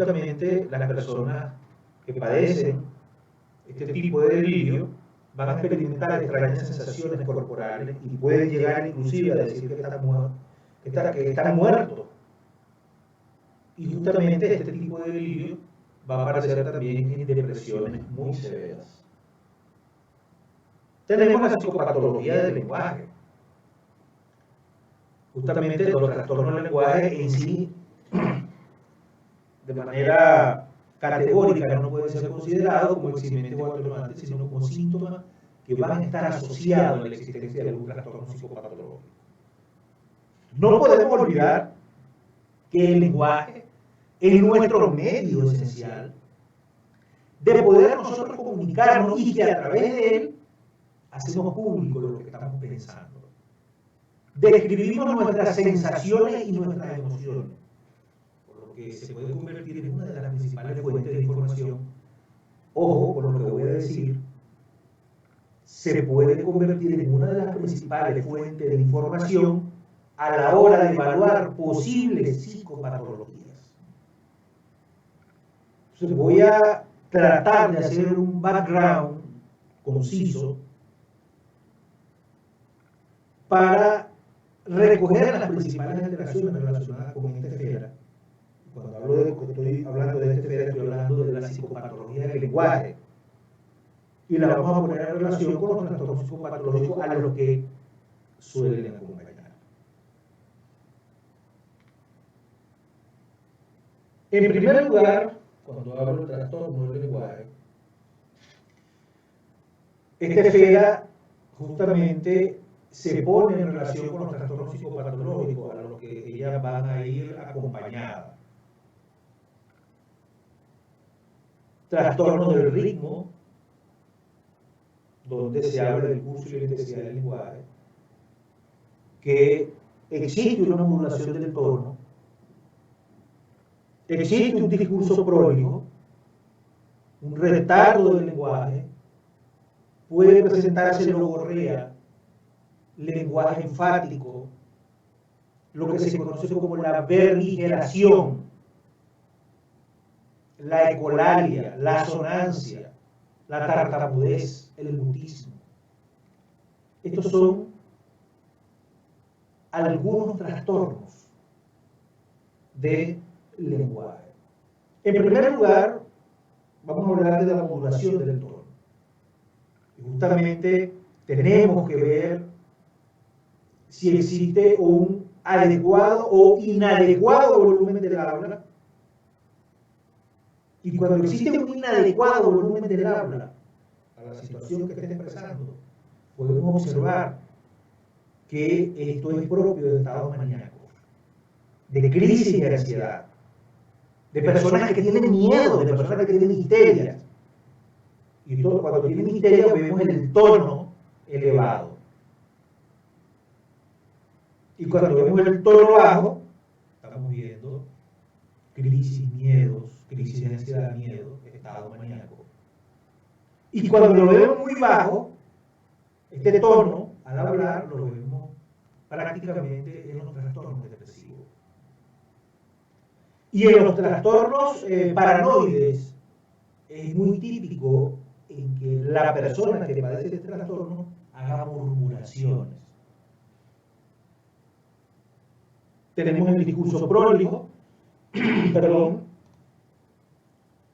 justamente las personas que padecen este tipo de delirio van a experimentar extrañas sensaciones corporales y pueden llegar inclusive a decir que están muertos. Y justamente este tipo de delirio va a aparecer también en depresiones muy severas. Tenemos la psicopatología del lenguaje. Justamente los trastornos del lenguaje en sí, de manera categórica, no pueden ser considerados como eximentes o atenuantes, sino como síntomas que van a estar asociados a la existencia de algún trastorno psicopatológico. No podemos olvidar que el lenguaje es nuestro medio esencial de poder nosotros comunicarnos y que a través de él hacemos público lo que estamos pensando. Describimos nuestras sensaciones y nuestras emociones, por lo que se puede convertir en una de las principales fuentes de información. Ojo con lo que voy a decir, se puede convertir en una de las principales fuentes de información a la hora de evaluar posibles psicopatologías. Entonces voy a tratar de hacer un background conciso para recoger las principales alteraciones relacionadas con esta esfera. Cuando estoy hablando de esta esfera, estoy hablando de la psicopatología del lenguaje. Y la vamos a poner en relación con los trastornos psicopatológicos a los que suelen acompañar. En primer lugar, cuando hablo de trastorno del lenguaje, esta esfera justamente se pone en relación con los trastornos psicopatológicos a los que ellas van a ir acompañadas. Trastornos del ritmo, donde se habla del curso y la intensidad del lenguaje, que existe una modulación del tono, existe un discurso prólijo, un retardo del lenguaje, puede presentarse logorrea, lenguaje enfático, lo que se conoce como la verligeración, la ecolalia, la asonancia, la tartamudez, el mutismo. Estos son algunos trastornos del lenguaje. En primer lugar, vamos a hablar de la modulación del tono. Y justamente tenemos que ver si existe un adecuado o inadecuado volumen del habla. Y cuando existe un inadecuado volumen del habla a la situación que esté expresando, podemos observar que esto es propio de estados maníacos, de crisis de ansiedad, de personas que tienen miedo, de personas que tienen histerias. Y todo, cuando tienen histeria vemos el tono elevado. Y cuando vemos el tono bajo, estamos viendo crisis, miedos, crisis de ansiedad, miedo, estado maníaco. Y cuando lo vemos muy bajo, este tono, al hablar, lo vemos prácticamente en los trastornos depresivos. Y en los trastornos paranoides, es muy típico en que la persona que padece este trastorno haga murmuraciones. Tenemos el discurso prólijo, perdón,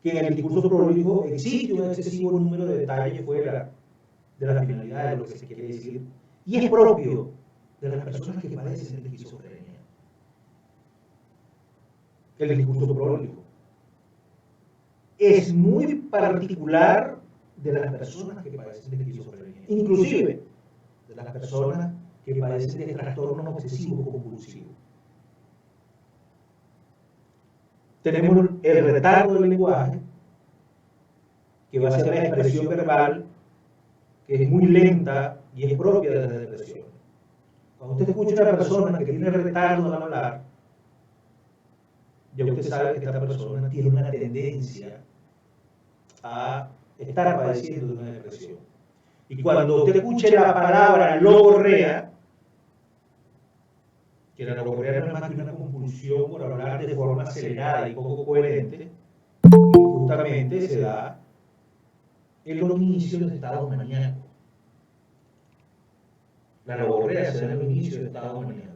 que en el discurso prólijo existe un excesivo número de detalles fuera de la finalidad de lo que se quiere decir, y es propio de las personas que padecen de esquizofrenia. El discurso prólijo es muy particular de las personas que padecen de esquizofrenia, inclusive de las personas que padecen de trastornos obsesivos compulsivos. Tenemos el retardo del lenguaje, que va a ser la expresión verbal, que es muy lenta y es propia de la depresión. Cuando usted escucha a una persona que tiene retardo al hablar, ya usted sabe que esta persona tiene una tendencia a estar padeciendo de una depresión. Y cuando usted escuche la palabra logorrea, que la logorrea no es más que una compulsión compulsión por hablar de forma acelerada y poco coherente, y justamente se da en los inicios de estados maníacos. La logorrea se da en los inicios de estados maníacos.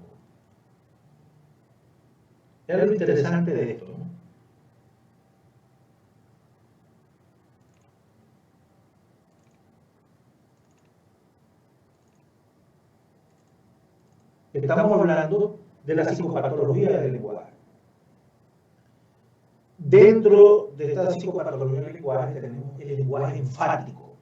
Es lo interesante de esto, ¿no? Estamos hablando de la psicopatología del lenguaje. Dentro de esta psicopatología del lenguaje tenemos el lenguaje enfático.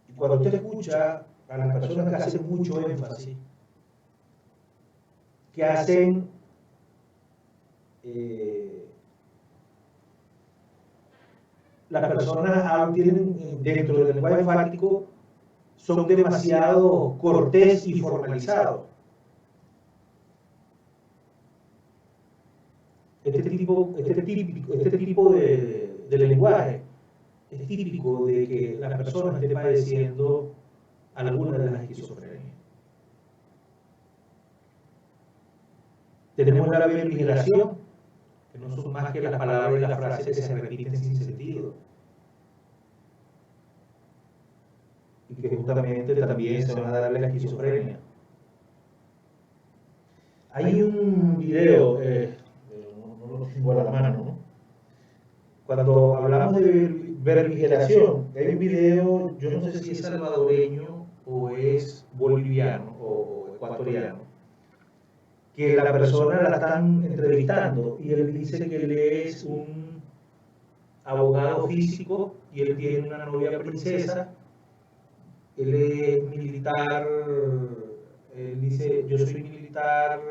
Y cuando usted escucha a las personas que hacen mucho énfasis, que hacen las personas tienen dentro del lenguaje enfático, son demasiado cortés y formalizados. Este tipo de lenguaje es típico de que la persona esté padeciendo alguna de las esquizofrenias. Tenemos la verbigeración, que no son más que las palabras y las frases que se repiten sin sentido. Y que justamente también se van a dar la esquizofrenia. Hay un video, no lo tengo a la mano, ¿no? Cuando hablamos de verbigeración, hay un video, yo no sé si es salvadoreño o es boliviano o ecuatoriano, que la persona la están entrevistando y él dice que él es un abogado físico y él tiene una novia princesa. Él es militar, él dice, yo soy militar,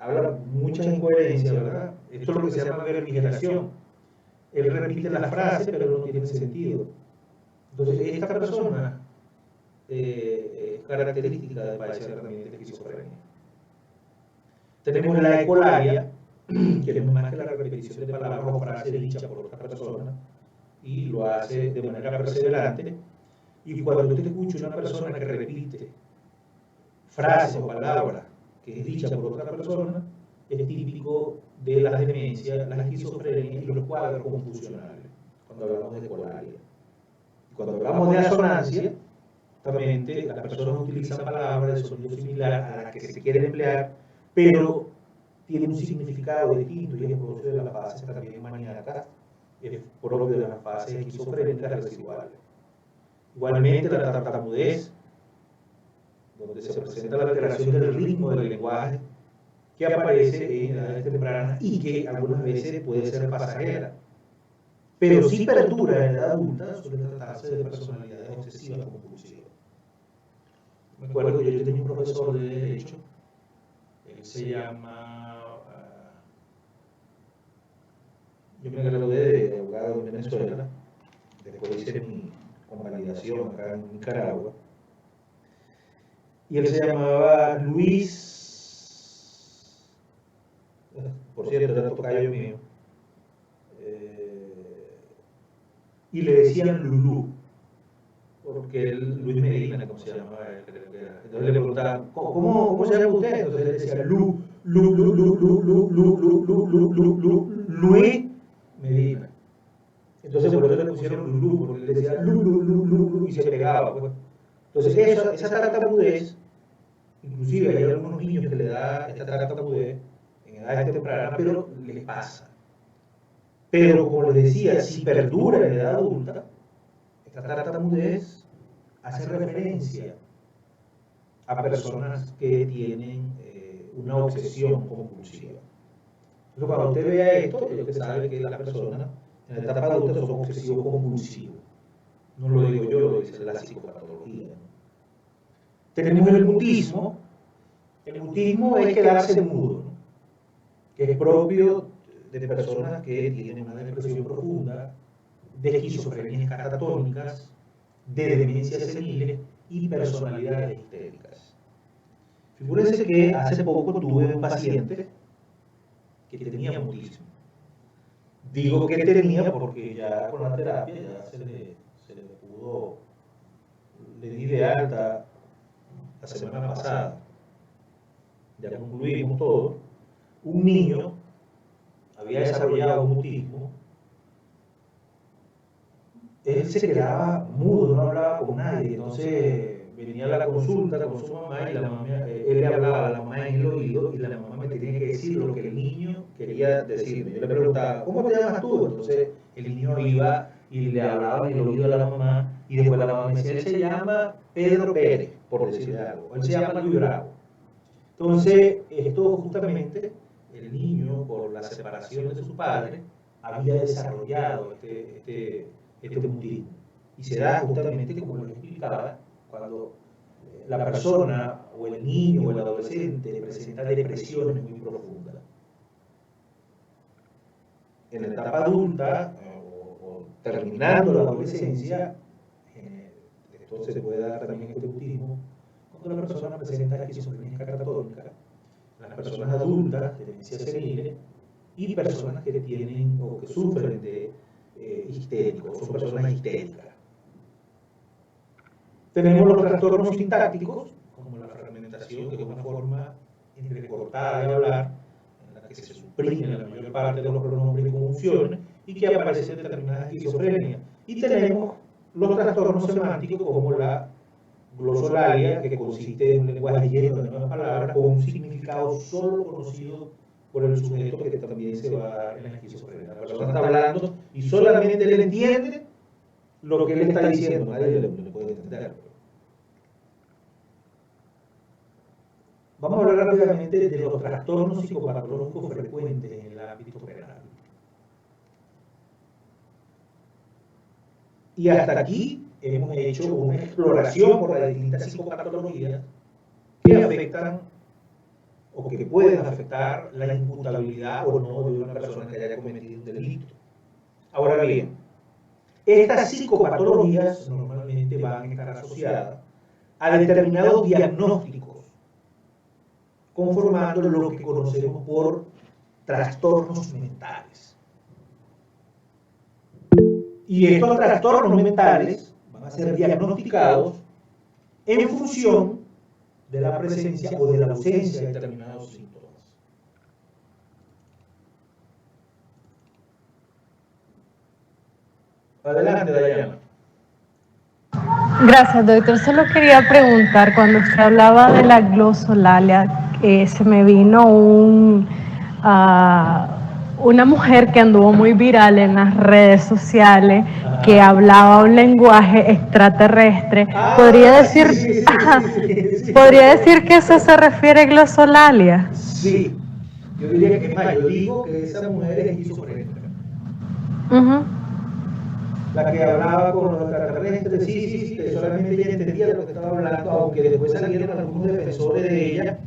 habla muchas incoherencias, ¿verdad? Esto es lo que se llama verbigeración. Él repite la frase, pero no tiene sentido. Entonces, esta persona es característica de padecer también de esquizofrenia. Tenemos la ecolalia, que no es más que la repetición de palabras o frases dichas por otra persona, y lo hace de manera perseverante. Y cuando usted escucha una persona que repite frases o palabras que es dicha por otra persona, es típico de las demencias, las esquizofrenias y los cuadros confusionales, cuando hablamos de ecolalia. Y cuando hablamos de asonancia, justamente las personas utilizan palabras de sonido similar a las que se quieren emplear, pero tienen un significado distinto, y es propio de las fases también maníacas, es propio de las fases esquizofrénicas residuales. Igualmente la tartamudez, donde se presenta la alteración del ritmo del lenguaje, que aparece en edades tempranas y que algunas veces puede ser pasajera, pero si perdura en edad adulta, suele tratarse de personalidades obsesivas compulsivas. Me acuerdo que yo tenía un profesor de Derecho, él se llama, yo me gradué de abogado en Venezuela, después hice mi convalidación acá en Nicaragua, y él se llamaba Luis, por cierto, era tocayo mío, y le decían Lulú, porque él, Luis Medina, como se llamaba él, creo que era. Entonces le preguntaban, ¿cómo se llama usted? Entonces él decía Luis Medina. Entonces por eso le pusieron Lulú, porque él decía y se pegaba, pues. Entonces esa tartamudez, inclusive hay algunos niños que le da esta tartamudez en edades tempranas, pero les pasa. Pero como les decía, si perdura en edad adulta, esta tartamudez hace referencia a personas que tienen una obsesión compulsiva. Entonces, cuando usted vea esto, usted sabe que las personas en la etapa adulta son obsesivos compulsivos. No lo digo yo, lo dice la psicopatología, ¿no? Tenemos el mutismo. El mutismo es quedarse mudo, ¿no? Que es propio de personas que tienen una depresión profunda, de esquizofrenias catatónicas, de demencias seniles y personalidades histéricas. Figúrense que hace poco tuve un paciente que tenía mutismo. Digo que tenía porque ya con la terapia ya se le pudo, le di de alta la semana pasada, ya concluimos todo, un niño había desarrollado un autismo. Él se quedaba mudo, no hablaba con nadie, entonces venía a la consulta con su mamá y la mamá, él le hablaba a la mamá en el oído y la mamá me tenía que decir lo que el niño quería decirme. Yo le preguntaba, ¿cómo te llamas tú? Entonces el niño iba y le hablaba en el oído a la mamá y después la mamá me decía, él se llama Pedro Pérez, por decirle algo, él se llama Luis Bravo. Entonces, esto justamente, el niño, por la separación de su padre, había desarrollado este mutismo. Y se da justamente, como lo explicaba, cuando la persona, o el niño, o el adolescente, presenta depresiones muy profundas. En la etapa adulta, o terminando la adolescencia, esto se puede dar también este mutismo, cuando la persona presenta esquizofrenia catatónica, las personas adultas, demencia senil, y personas que tienen o que sufren de histéricos, son personas histéricas. Tenemos los trastornos sintácticos, como la fragmentación, que es una forma entrecortada de hablar, en la que se suprimen la mayor parte de los pronombres y conjunciones, y que aparece determinada esquizofrenia. Y tenemos los trastornos semánticos, como la glosolalia, que consiste en un lenguaje lleno de nuevas palabras con un significado solo conocido por el sujeto, que también se va a dar en la esquizofrenia. La persona está hablando y solamente él entiende lo que él está diciendo, nadie le puede entender. Vamos a hablar rápidamente de los trastornos psicopatológicos frecuentes en el ámbito penal. Y hasta aquí hemos hecho una exploración por las distintas psicopatologías que afectan o que pueden afectar la imputabilidad o no de una persona que haya cometido un delito. Ahora bien, estas psicopatologías normalmente van a estar asociadas a determinados diagnósticos, conformando lo que conocemos por trastornos mentales. Y estos trastornos mentales van a ser diagnosticados en función de la presencia o de la ausencia de determinados síntomas. Adelante, Dayana. Gracias, doctor. Solo quería preguntar, cuando usted hablaba de la glosolalia, se me vino una mujer que anduvo muy viral en las redes sociales, que hablaba un lenguaje extraterrestre. ¿Podría decir que eso se refiere a glosolalia? Sí, yo diría que más, yo digo que esa mujer es esquizofrénica. La que hablaba con los extraterrestres, sí, que solamente ella entendía lo que estaba hablando, aunque después salieron algunos defensores de ella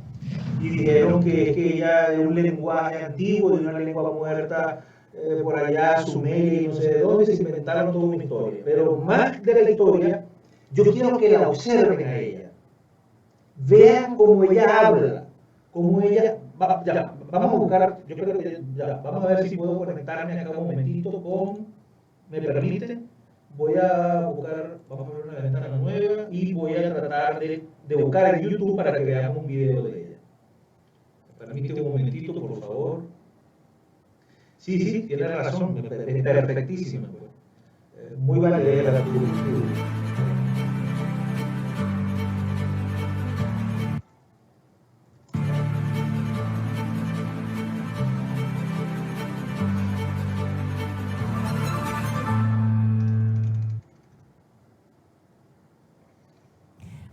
y dijeron que ella es un lenguaje antiguo, de una lengua muerta por allá, Sumeria y no sé de dónde, se inventaron toda una historia. Pero más de la historia, yo quiero que la observen a ella. Vean cómo ella habla, cómo ella... vamos a buscar, yo creo que vamos a ver si puedo conectarme acá un momentito con... ¿Me permite? Voy a buscar, vamos a ver una ventana nueva y voy a tratar de buscar en YouTube para que veamos un video de ella. ¿Me permite un momentito, por favor? Sí, tiene razón, es perfectísima. Muy valedera tu...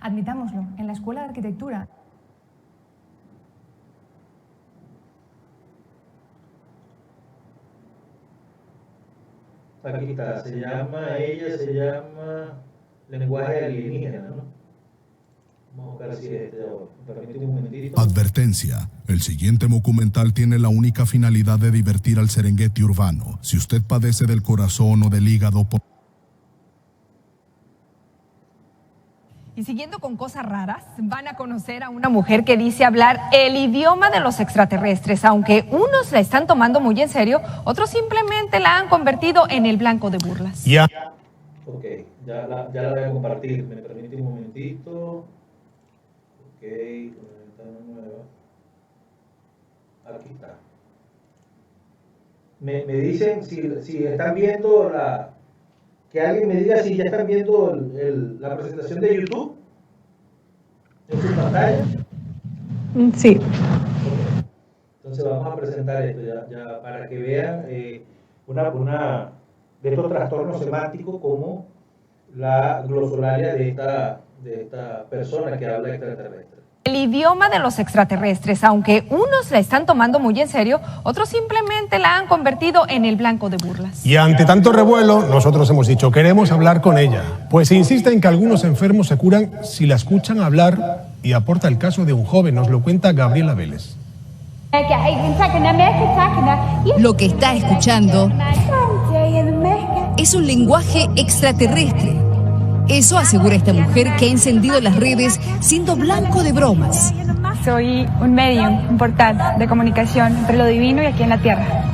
Admitámoslo, en la Escuela de Arquitectura. Aquí está, ella se llama lenguaje alienígena, ¿no? Vamos a ver si me permite un momentito. Advertencia. El siguiente documental tiene la única finalidad de divertir al Serengeti urbano. Si usted padece del corazón o del hígado... Y siguiendo con cosas raras, van a conocer a una mujer que dice hablar el idioma de los extraterrestres. Aunque unos la están tomando muy en serio, otros simplemente la han convertido en el blanco de burlas. Ok, ya la voy a compartir. Me permite un momentito. Ok, ventana nueva. Aquí está. Me dicen si están viendo que alguien me diga si ya están viendo la presentación de YouTube en su pantalla. Sí. Ok. Entonces vamos a presentar esto ya para que vean una de estos trastornos semánticos como la glosolalia de esta persona que habla extraterrestre. El idioma de los extraterrestres, aunque unos la están tomando muy en serio, otros simplemente la han convertido en el blanco de burlas. Y ante tanto revuelo, nosotros hemos dicho, queremos hablar con ella. Pues insiste en que algunos enfermos se curan si la escuchan hablar y aporta el caso de un joven, nos lo cuenta Gabriela Vélez. Lo que está escuchando es un lenguaje extraterrestre. Eso asegura esta mujer que ha encendido las redes siendo blanco de bromas. Soy un medium, un portal de comunicación entre lo divino y aquí en la tierra.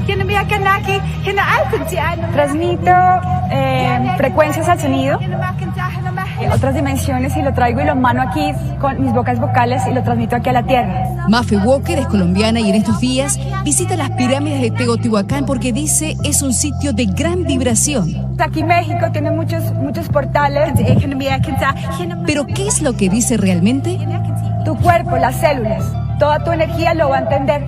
Transmito frecuencias al sonido, otras dimensiones, y lo traigo y lo mano aquí con mis bocas vocales y lo transmito aquí a la tierra. Mafe Walker es colombiana y en estos días visita las pirámides de Teotihuacán porque dice es un sitio de gran vibración. Aquí México tiene muchos portales. Pero ¿qué es lo que dice realmente? Tu cuerpo, las células, toda tu energía lo va a entender.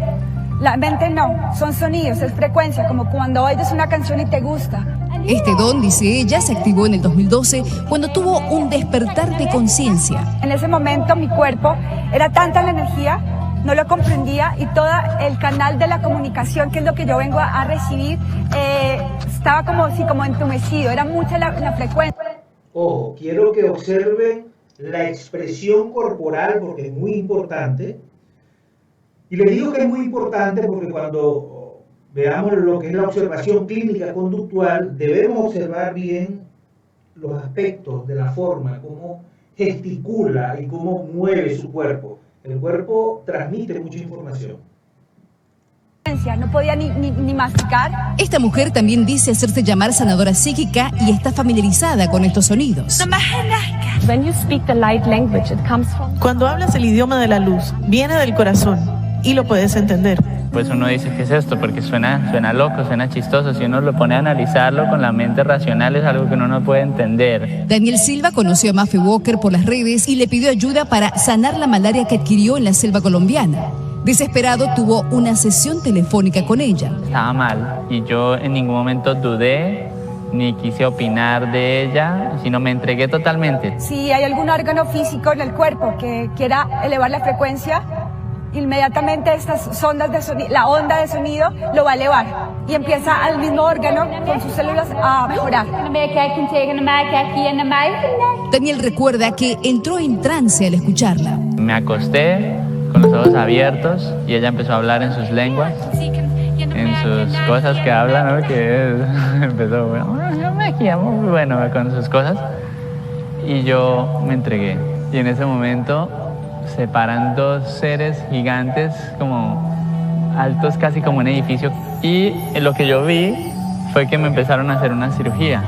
La mente no, son sonidos, es frecuencia, como cuando oyes una canción y te gusta. Este don, dice ella, se activó en el 2012 cuando tuvo un despertar de conciencia. En ese momento mi cuerpo era tanta la energía, no lo comprendía, y todo el canal de la comunicación, que es lo que yo vengo a recibir, estaba como entumecido, era mucha la frecuencia. Ojo, quiero que observen la expresión corporal porque es muy importante. Y les digo que es muy importante porque cuando veamos lo que es la observación clínica conductual, debemos observar bien los aspectos de la forma, cómo gesticula y cómo mueve su cuerpo. El cuerpo transmite mucha información. No podía ni masticar. Esta mujer también dice hacerse llamar sanadora psíquica y está familiarizada con estos sonidos. Cuando hablas el idioma de la luz, viene del corazón y lo puedes entender. Pues uno dice, ¿qué es esto? Porque suena loco, suena chistoso. Si uno lo pone a analizarlo con la mente racional es algo que uno no puede entender. Daniel Silva conoció a Mafe Walker por las redes y le pidió ayuda para sanar la malaria que adquirió en la selva colombiana. Desesperado, tuvo una sesión telefónica con ella. Estaba mal y yo en ningún momento dudé ni quise opinar de ella, sino me entregué totalmente. Si hay algún órgano físico en el cuerpo que quiera elevar la frecuencia, inmediatamente estas ondas de sonido, la onda de sonido lo va a elevar y empieza al mismo órgano con sus células a mejorar. Daniel recuerda que entró en trance al escucharla. Me acosté con los ojos abiertos y ella empezó a hablar en sus lenguas, en sus cosas que habla, ¿no? Empezó, bueno, con sus cosas, y yo me entregué. Y en ese momento se paran dos seres gigantes, como altos, casi como un edificio, y lo que yo vi fue que me empezaron a hacer una cirugía.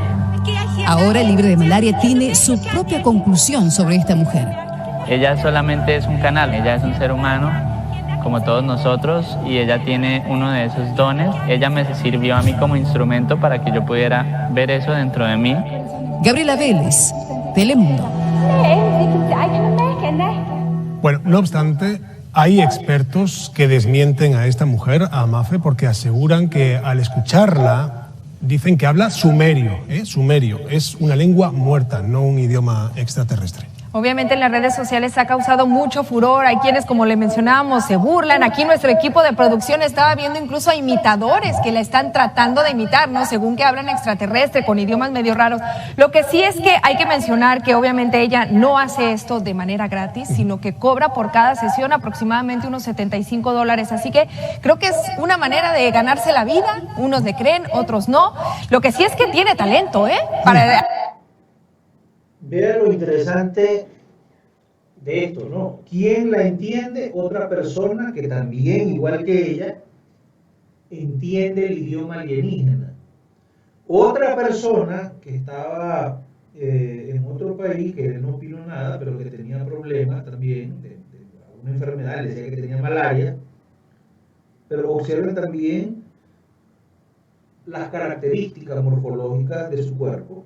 Ahora, libre de malaria, tiene su propia conclusión sobre esta mujer. Ella solamente es un canal, ella es un ser humano como todos nosotros y ella tiene uno de esos dones. Ella me sirvió a mí como instrumento para que yo pudiera ver eso dentro de mí. Gabriela Vélez, Telemundo. Bueno, no obstante, hay expertos que desmienten a esta mujer, a Mafe, porque aseguran que al escucharla dicen que habla sumerio, sumerio. Es una lengua muerta, no un idioma extraterrestre. Obviamente en las redes sociales ha causado mucho furor, hay quienes, como le mencionábamos, se burlan. Aquí nuestro equipo de producción estaba viendo incluso a imitadores que la están tratando de imitar, ¿no? Según que hablan extraterrestre, con idiomas medio raros. Lo que sí es que hay que mencionar que obviamente ella no hace esto de manera gratis, sino que cobra por cada sesión aproximadamente unos $75. Así que creo que es una manera de ganarse la vida. Unos le creen, otros no. Lo que sí es que tiene talento, Vean lo interesante de esto, ¿no? ¿Quién la entiende? Otra persona que también, igual que ella, entiende el idioma alienígena. Otra persona que estaba en otro país, que no opinó nada, pero que tenía problemas también de una enfermedad, le decía que tenía malaria, pero observen también las características morfológicas de su cuerpo.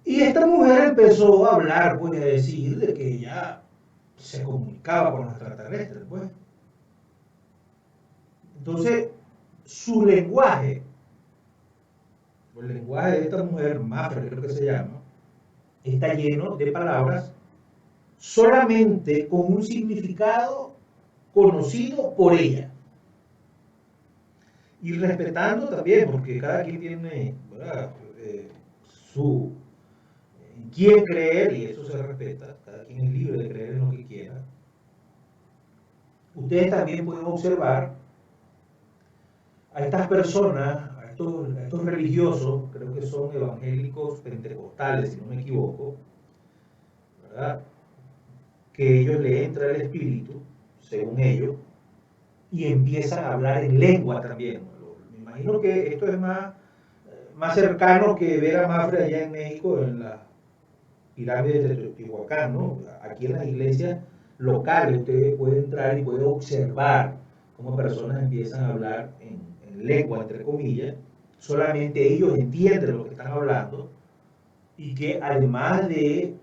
Y esta mujer empezó a hablar, pues, a decir de que ella se comunicaba con los extraterrestres, pues. Entonces, su lenguaje, el lenguaje de esta mujer, Mafre creo que se llama, está lleno de palabras solamente con un significado conocido por ella. Y respetando también, porque cada quien tiene, ¿verdad? Su en quién creer, y eso se respeta, cada quien es libre de creer en lo que quiera. Ustedes también pueden observar a estas personas, a estos religiosos, creo que son evangélicos pentecostales, si no me equivoco, ¿verdad? Que ellos le entra el espíritu, según ellos, y empiezan a hablar en lengua también. Me imagino que esto es más cercano que ver a Mafre allá en México, en la pirámides de Teotihuacán, ¿no? Aquí en las iglesias locales usted puede entrar y puede observar cómo personas empiezan a hablar en lengua, entre comillas, solamente ellos entienden lo que están hablando, y que además de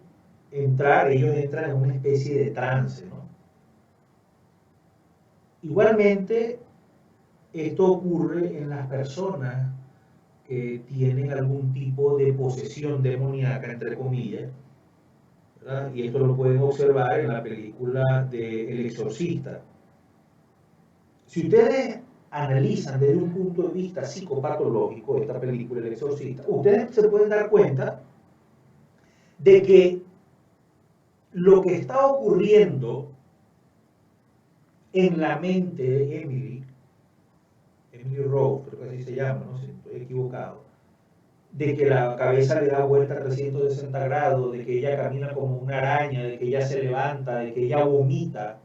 entrar, ellos entran en una especie de trance, ¿no? Igualmente, esto ocurre en las personas que tienen algún tipo de posesión demoníaca, entre comillas, ¿verdad? Y esto lo pueden observar en la película de El Exorcista. Si ustedes analizan desde un punto de vista psicopatológico esta película, El Exorcista, ustedes se pueden dar cuenta de que lo que está ocurriendo en la mente de Emily Rose, creo que así se llama, no sé si estoy equivocado, de que la cabeza le da vuelta a 360 grados, de que ella camina como una araña, de que ella se levanta, de que ella vomita,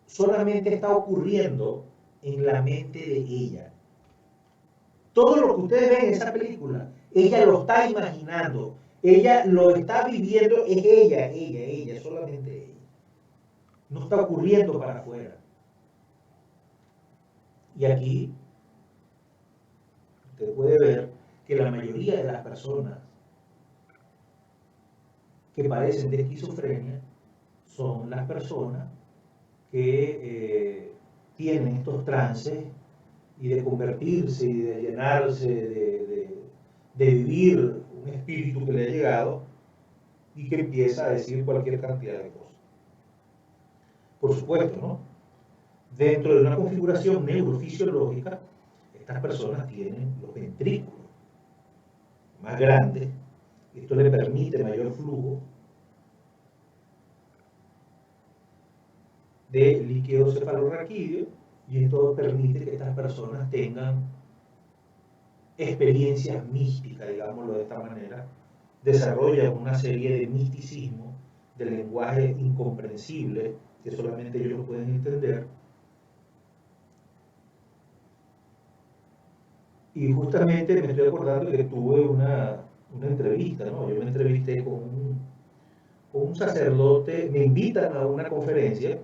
solamente está ocurriendo en la mente de ella. Todo lo que ustedes ven en esa película, ella lo está imaginando, ella lo está viviendo, es ella, solamente ella. No está ocurriendo para afuera. Y aquí usted puede ver que la mayoría de las personas que padecen de esquizofrenia son las personas que tienen estos trances y de convertirse y de llenarse, de vivir un espíritu que le ha llegado y que empieza a decir cualquier cantidad de cosas. Por supuesto, ¿no? Dentro de una configuración neurofisiológica, estas personas tienen los ventrículos más grandes. Esto le permite mayor flujo de líquido cefalorraquídeo, y esto permite que estas personas tengan experiencias místicas, digámoslo de esta manera, desarrollan una serie de misticismo, de lenguaje incomprensible, que solamente ellos lo pueden entender. Y justamente me estoy acordando que tuve una entrevista, ¿no? Yo me entrevisté con un sacerdote, me invitan a una conferencia,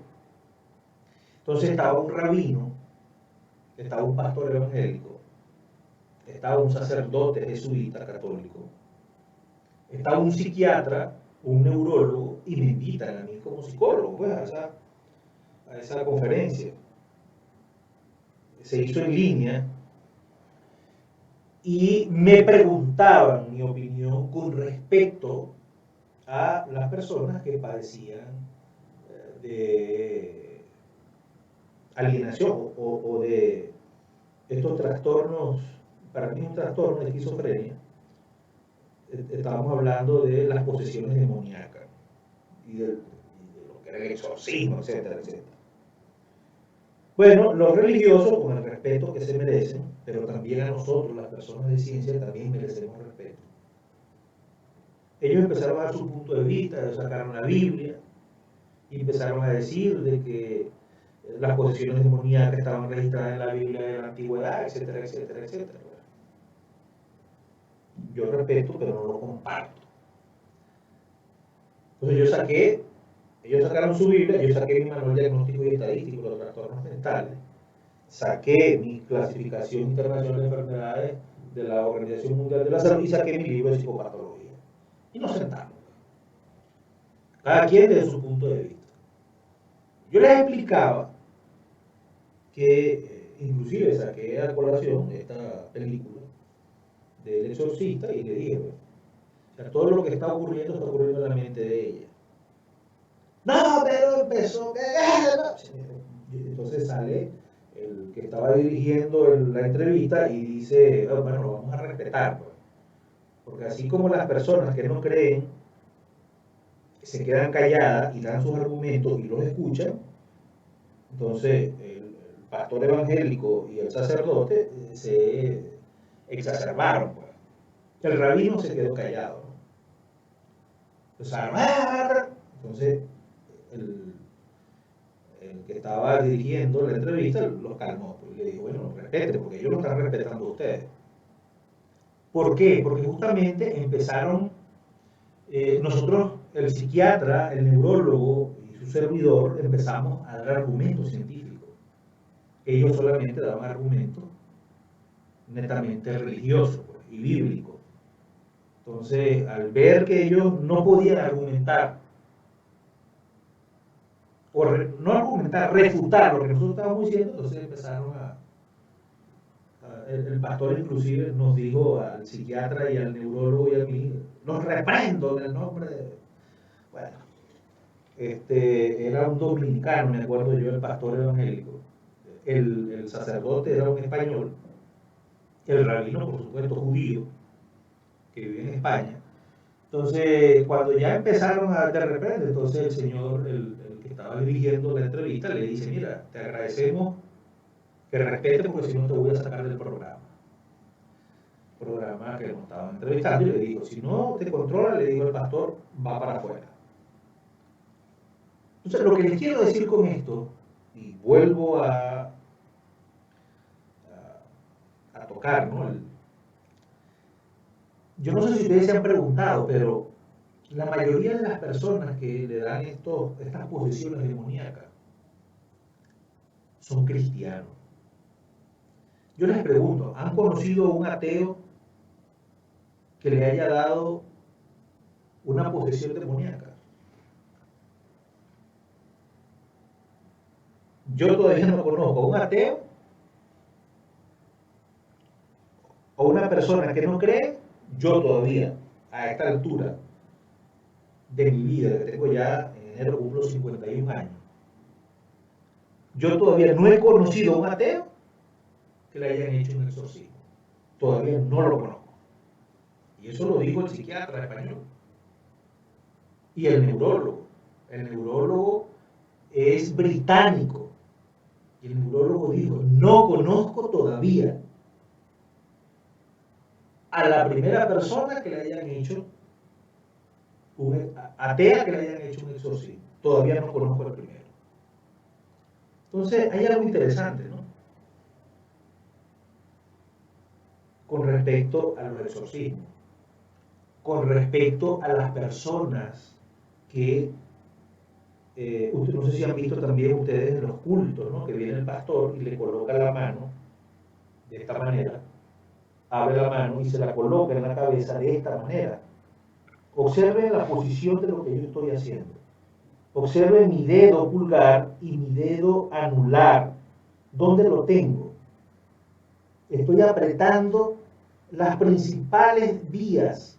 entonces estaba un rabino, estaba un pastor evangélico, estaba un sacerdote jesuita católico, estaba un psiquiatra, un neurólogo, y me invitan a mí como psicólogo, pues, a esa conferencia. Se hizo en línea y me preguntaban mi opinión con respecto a las personas que padecían de alienación o de estos trastornos. Para mí un trastorno de esquizofrenia, estábamos hablando de las posesiones demoníacas y de lo que era el exorcismo, etcétera, etcétera. Bueno, los religiosos, con el respeto que se merecen, pero también a nosotros, las personas de ciencia, también merecemos respeto. Ellos empezaron a dar su punto de vista, ellos sacaron la Biblia y empezaron a decir de que las posesiones demoníacas estaban registradas en la Biblia de la antigüedad, etcétera, etcétera, etcétera. Yo respeto, pero no lo comparto. Entonces yo saqué Ellos sacaron su Biblia, yo saqué mi manual diagnóstico y estadístico de los trastornos mentales, saqué mi clasificación internacional de enfermedades de la Organización Mundial de la Salud y saqué mi libro de psicopatología. Y nos sentamos. Cada quien desde su punto de vista. Yo les explicaba que inclusive saqué a colación esta película del exorcista y le dije, bueno, o sea, todo lo que está ocurriendo en la mente de ella. No, pero empezó que... Entonces sale el que estaba dirigiendo la entrevista y dice, oh, bueno, lo vamos a respetar, pues. Porque así como las personas que no creen se quedan calladas y dan sus argumentos y los escuchan, entonces el pastor evangélico y el sacerdote se exacerbaron, pues. El rabino se quedó callado, ¿no? Entonces el que estaba dirigiendo la entrevista los calmó, pues, y le dijo, bueno, respete, porque ellos lo están respetando a ustedes. ¿Por qué? Porque justamente empezaron, nosotros, el psiquiatra, el neurólogo y su servidor, empezamos a dar argumentos científicos. Ellos solamente daban argumentos netamente religiosos, pues, y bíblicos. Entonces, al ver que ellos no podían argumentar, no argumentar, refutar lo que nosotros estábamos diciendo, entonces empezaron el pastor inclusive nos dijo al psiquiatra y al neurólogo y a mí, los reprendo en el nombre de... Bueno, era un dominicano, me acuerdo yo, el pastor evangélico, el sacerdote era un español, el rabino, por supuesto, judío, que vive en España. Entonces, cuando ya empezaron a de repente, entonces el señor, el que estaba dirigiendo la entrevista, le dice, mira, te agradecemos que respete porque si no te voy a sacar del programa. Programa que nos estaban entrevistando y le digo, si no te controla, le digo al pastor, va para afuera. Entonces, lo que les quiero decir con esto, y vuelvo a tocar, ¿no? Yo no sé si ustedes se han preguntado, pero la mayoría de las personas que le dan estas posesiones demoníacas son cristianos. Yo les pregunto, ¿han conocido un ateo que le haya dado una posesión demoníaca? Yo todavía no conozco a un ateo o una persona que no cree. Yo todavía, a esta altura de mi vida, que tengo ya, en enero cumplo 51 años, yo todavía no he conocido a un ateo que le hayan hecho un exorcismo. Todavía no lo conozco. Y eso lo dijo el psiquiatra español. Y el neurólogo. El neurólogo es británico. Y el neurólogo dijo, no conozco todavía a la primera persona que le hayan hecho atea que le hayan hecho un exorcismo. Todavía no conozco al primero. Entonces, hay algo interesante, ¿no? Con respecto a los exorcismos, con respecto a las personas que, no sé si han visto también ustedes en los cultos, ¿no? Que viene el pastor y le coloca la mano de esta manera, abre la mano y se la coloca en la cabeza de esta manera. Observen la posición de lo que yo estoy haciendo. Observen mi dedo pulgar y mi dedo anular. ¿Dónde lo tengo? Estoy apretando las principales vías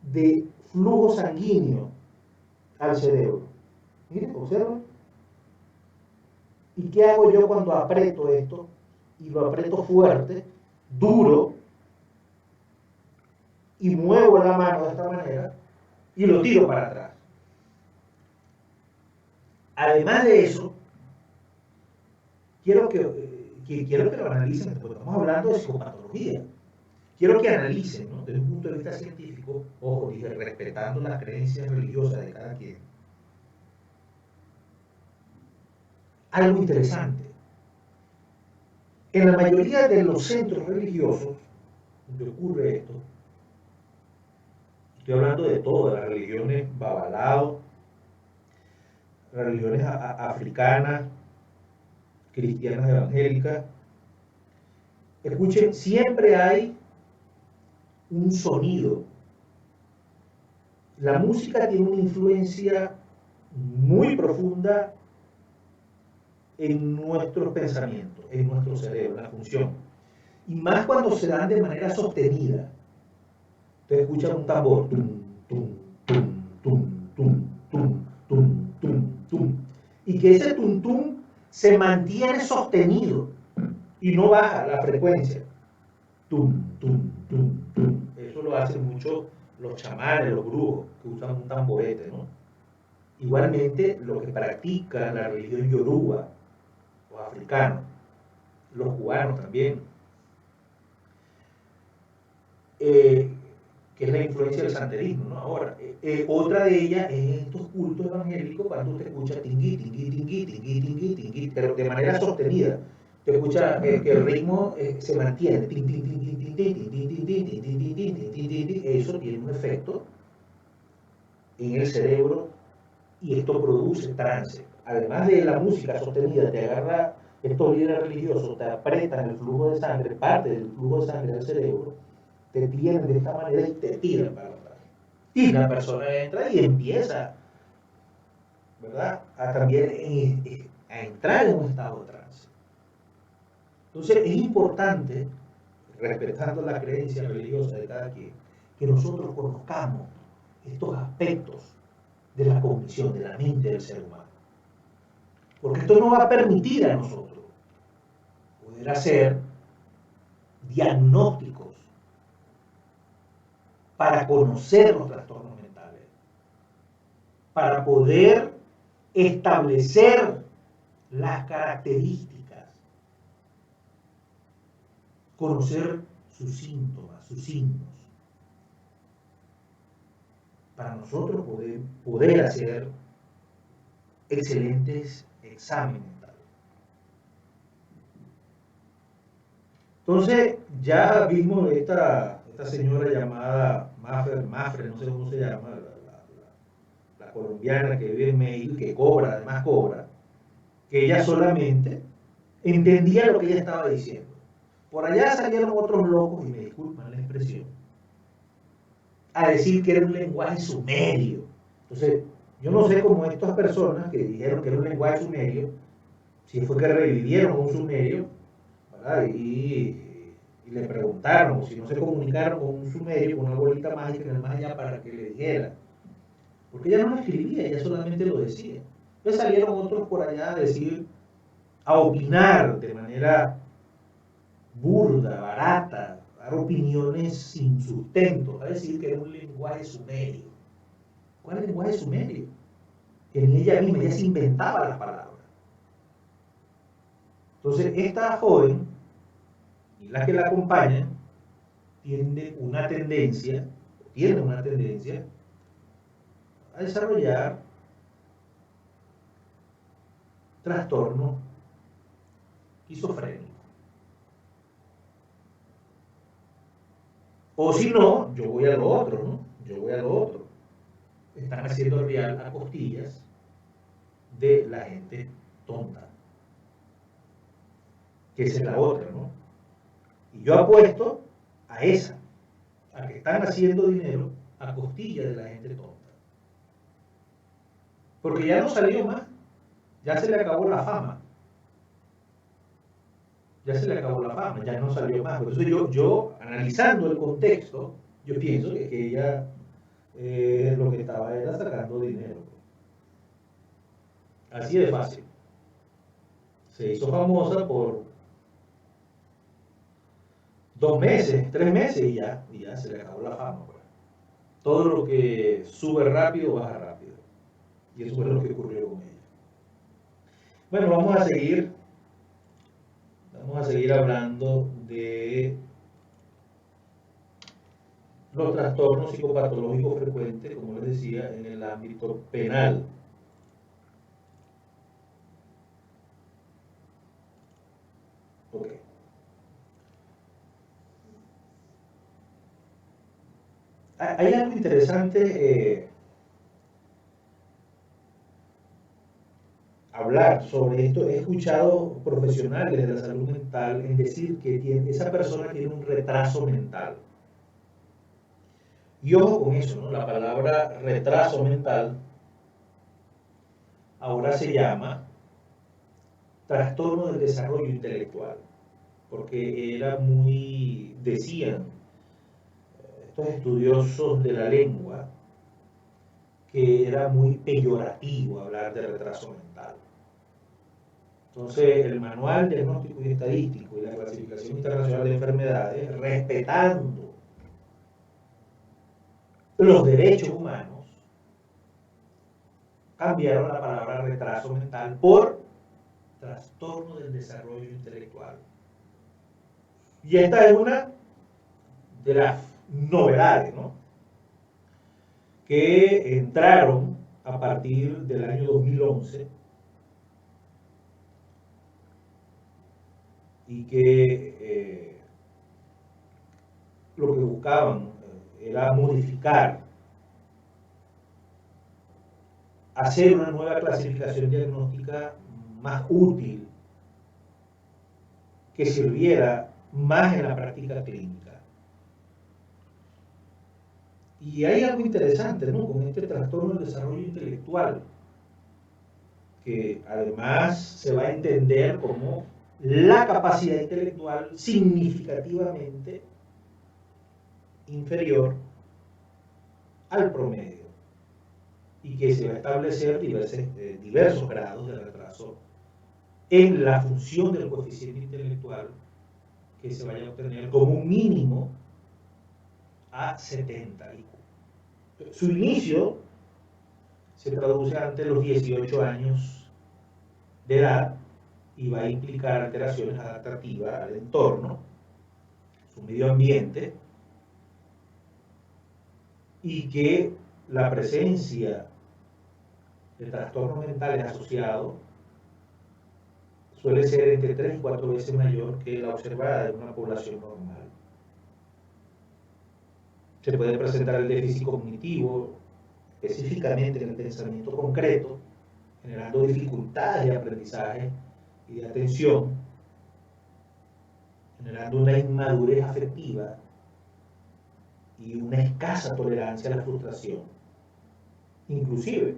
de flujo sanguíneo al cerebro. Miren, observen. ¿Y qué hago yo cuando aprieto esto? Y lo aprieto fuerte, duro, y muevo la mano de esta manera y lo tiro para atrás. Además de eso, quiero que lo analicen, porque estamos hablando de psicopatología. Quiero que analicen, ¿no? Desde un punto de vista científico, ojo, dije, respetando las creencias religiosas de cada quien. Algo interesante. En la mayoría de los centros religiosos donde ocurre esto, estoy hablando de todas las religiones, Babalao, religiones africanas, cristianas evangélicas, escuchen, siempre hay un sonido. La música tiene una influencia muy profunda en nuestros pensamientos, en nuestro cerebro, la función. Y más cuando se dan de manera sostenida. Usted escucha un tambor, tum, tum, tum, tum, tum, tum, tum, tum, tum, y que ese tum, tum se mantiene sostenido y no baja la frecuencia. Tum, tum, tum, tum. Eso lo hacen mucho los chamanes, los brujos, que usan un tamborete, ¿no? Igualmente, lo que practica la religión yoruba, los africanos, los cubanos también, que es la influencia del santerismo, ¿no? Ahora, otra de ellas es en estos cultos evangélicos, cuando usted escucha tingui, tingui, tingui, tingui, tingui, tingui, pero de manera sostenida. Usted escucha que el ritmo se mantiene, tin, tin, tin, tin, tin, tin, tin, tin, tin, tin, tin, tin, tin, tin, tin, tin. Eso tiene un efecto en el cerebro y esto produce trance. Además de la música sostenida, te agarra estos líderes religiosos, te apretan el flujo de sangre, parte del flujo de sangre del cerebro, te tienen de esta manera y te tiran para atrás. Y la persona entra y empieza, ¿verdad?, a también a entrar en un estado de trance. Entonces es importante, respetando la creencia religiosa de cada quien, que nosotros conozcamos estos aspectos de la cognición, de la mente del ser humano. Porque esto nos va a permitir a nosotros poder hacer diagnósticos para conocer los trastornos mentales, para poder establecer las características, conocer sus síntomas, sus signos, para nosotros poder hacer excelentes exámenes. Entonces, ya vimos esta señora llamada Mafre, no sé cómo se llama, la colombiana que vive en México, que cobra, además cobra, que ella solamente entendía lo que ella estaba diciendo. Por allá salieron otros locos, y me disculpan la expresión, a decir que era un lenguaje sumerio. Entonces, yo no sé cómo estas personas que dijeron que era un lenguaje sumerio, si fue que revivieron un sumerio, ¿verdad? Y le preguntaron, o si no se comunicaron con un sumerio, con una bolita mágica en el más allá para que le dijera. Porque ella no lo escribía, ella solamente lo decía. Entonces salieron otros por allá a decir, a opinar de manera burda, barata, a dar opiniones sin sustento, a decir que era un lenguaje sumerio. ¿Cuál lenguaje sumerio? Que ni ella misma, ella se inventaba las palabras. Entonces, esta joven y las que la acompañan tienen una tendencia a desarrollar trastorno esquizofrénico. O si no, yo voy a lo otro, ¿no? Están haciendo real a costillas de la gente tonta. Que esa es la otra, ¿no? Y yo apuesto a esa, a que están haciendo dinero a costillas de la gente tonta. Porque ya no salió más, ya se le acabó la fama. Ya no salió más. Por eso yo analizando el contexto, yo pienso que ella lo que estaba era sacando dinero. Así de fácil. Se hizo famosa por 2 meses, 3 meses y ya se le acabó la fama. Pues. Todo lo que sube rápido, baja rápido. Y eso es lo que ocurrió con ella. Bueno, vamos a seguir hablando de los trastornos psicopatológicos frecuentes, como les decía, en el ámbito penal. Ok. Hay algo interesante hablar sobre esto, he escuchado profesionales de la salud mental en decir que esa persona tiene un retraso mental. Y ojo con eso, ¿no? La palabra retraso mental ahora se llama trastorno del desarrollo intelectual, porque era muy, decían estos estudiosos de la lengua, que era muy peyorativo hablar de retraso mental. Entonces, el Manual Diagnóstico y Estadístico y la Clasificación Internacional de Enfermedades, respetando los derechos humanos, cambiaron la palabra retraso mental por trastorno del desarrollo intelectual. Y esta es una de las novedades, ¿no?, que entraron a partir del año 2011 y que lo que buscaban era modificar, hacer una nueva clasificación diagnóstica más útil, que sirviera más en la práctica clínica. Y hay algo interesante, ¿no?, con este trastorno del desarrollo intelectual, que además se va a entender como la capacidad intelectual significativamente inferior al promedio, y que se va a establecer diversos grados de retraso en la función del coeficiente intelectual que se vaya a obtener como un mínimo a 70. Su inicio se traduce ante los 18 años de edad y va a implicar alteraciones adaptativas al entorno, su medio ambiente, y que la presencia de trastornos mentales asociados suele ser entre 3 y 4 veces mayor que la observada en una población normal. Se puede presentar el déficit cognitivo, específicamente en el pensamiento concreto, generando dificultades de aprendizaje y de atención, generando una inmadurez afectiva y una escasa tolerancia a la frustración, inclusive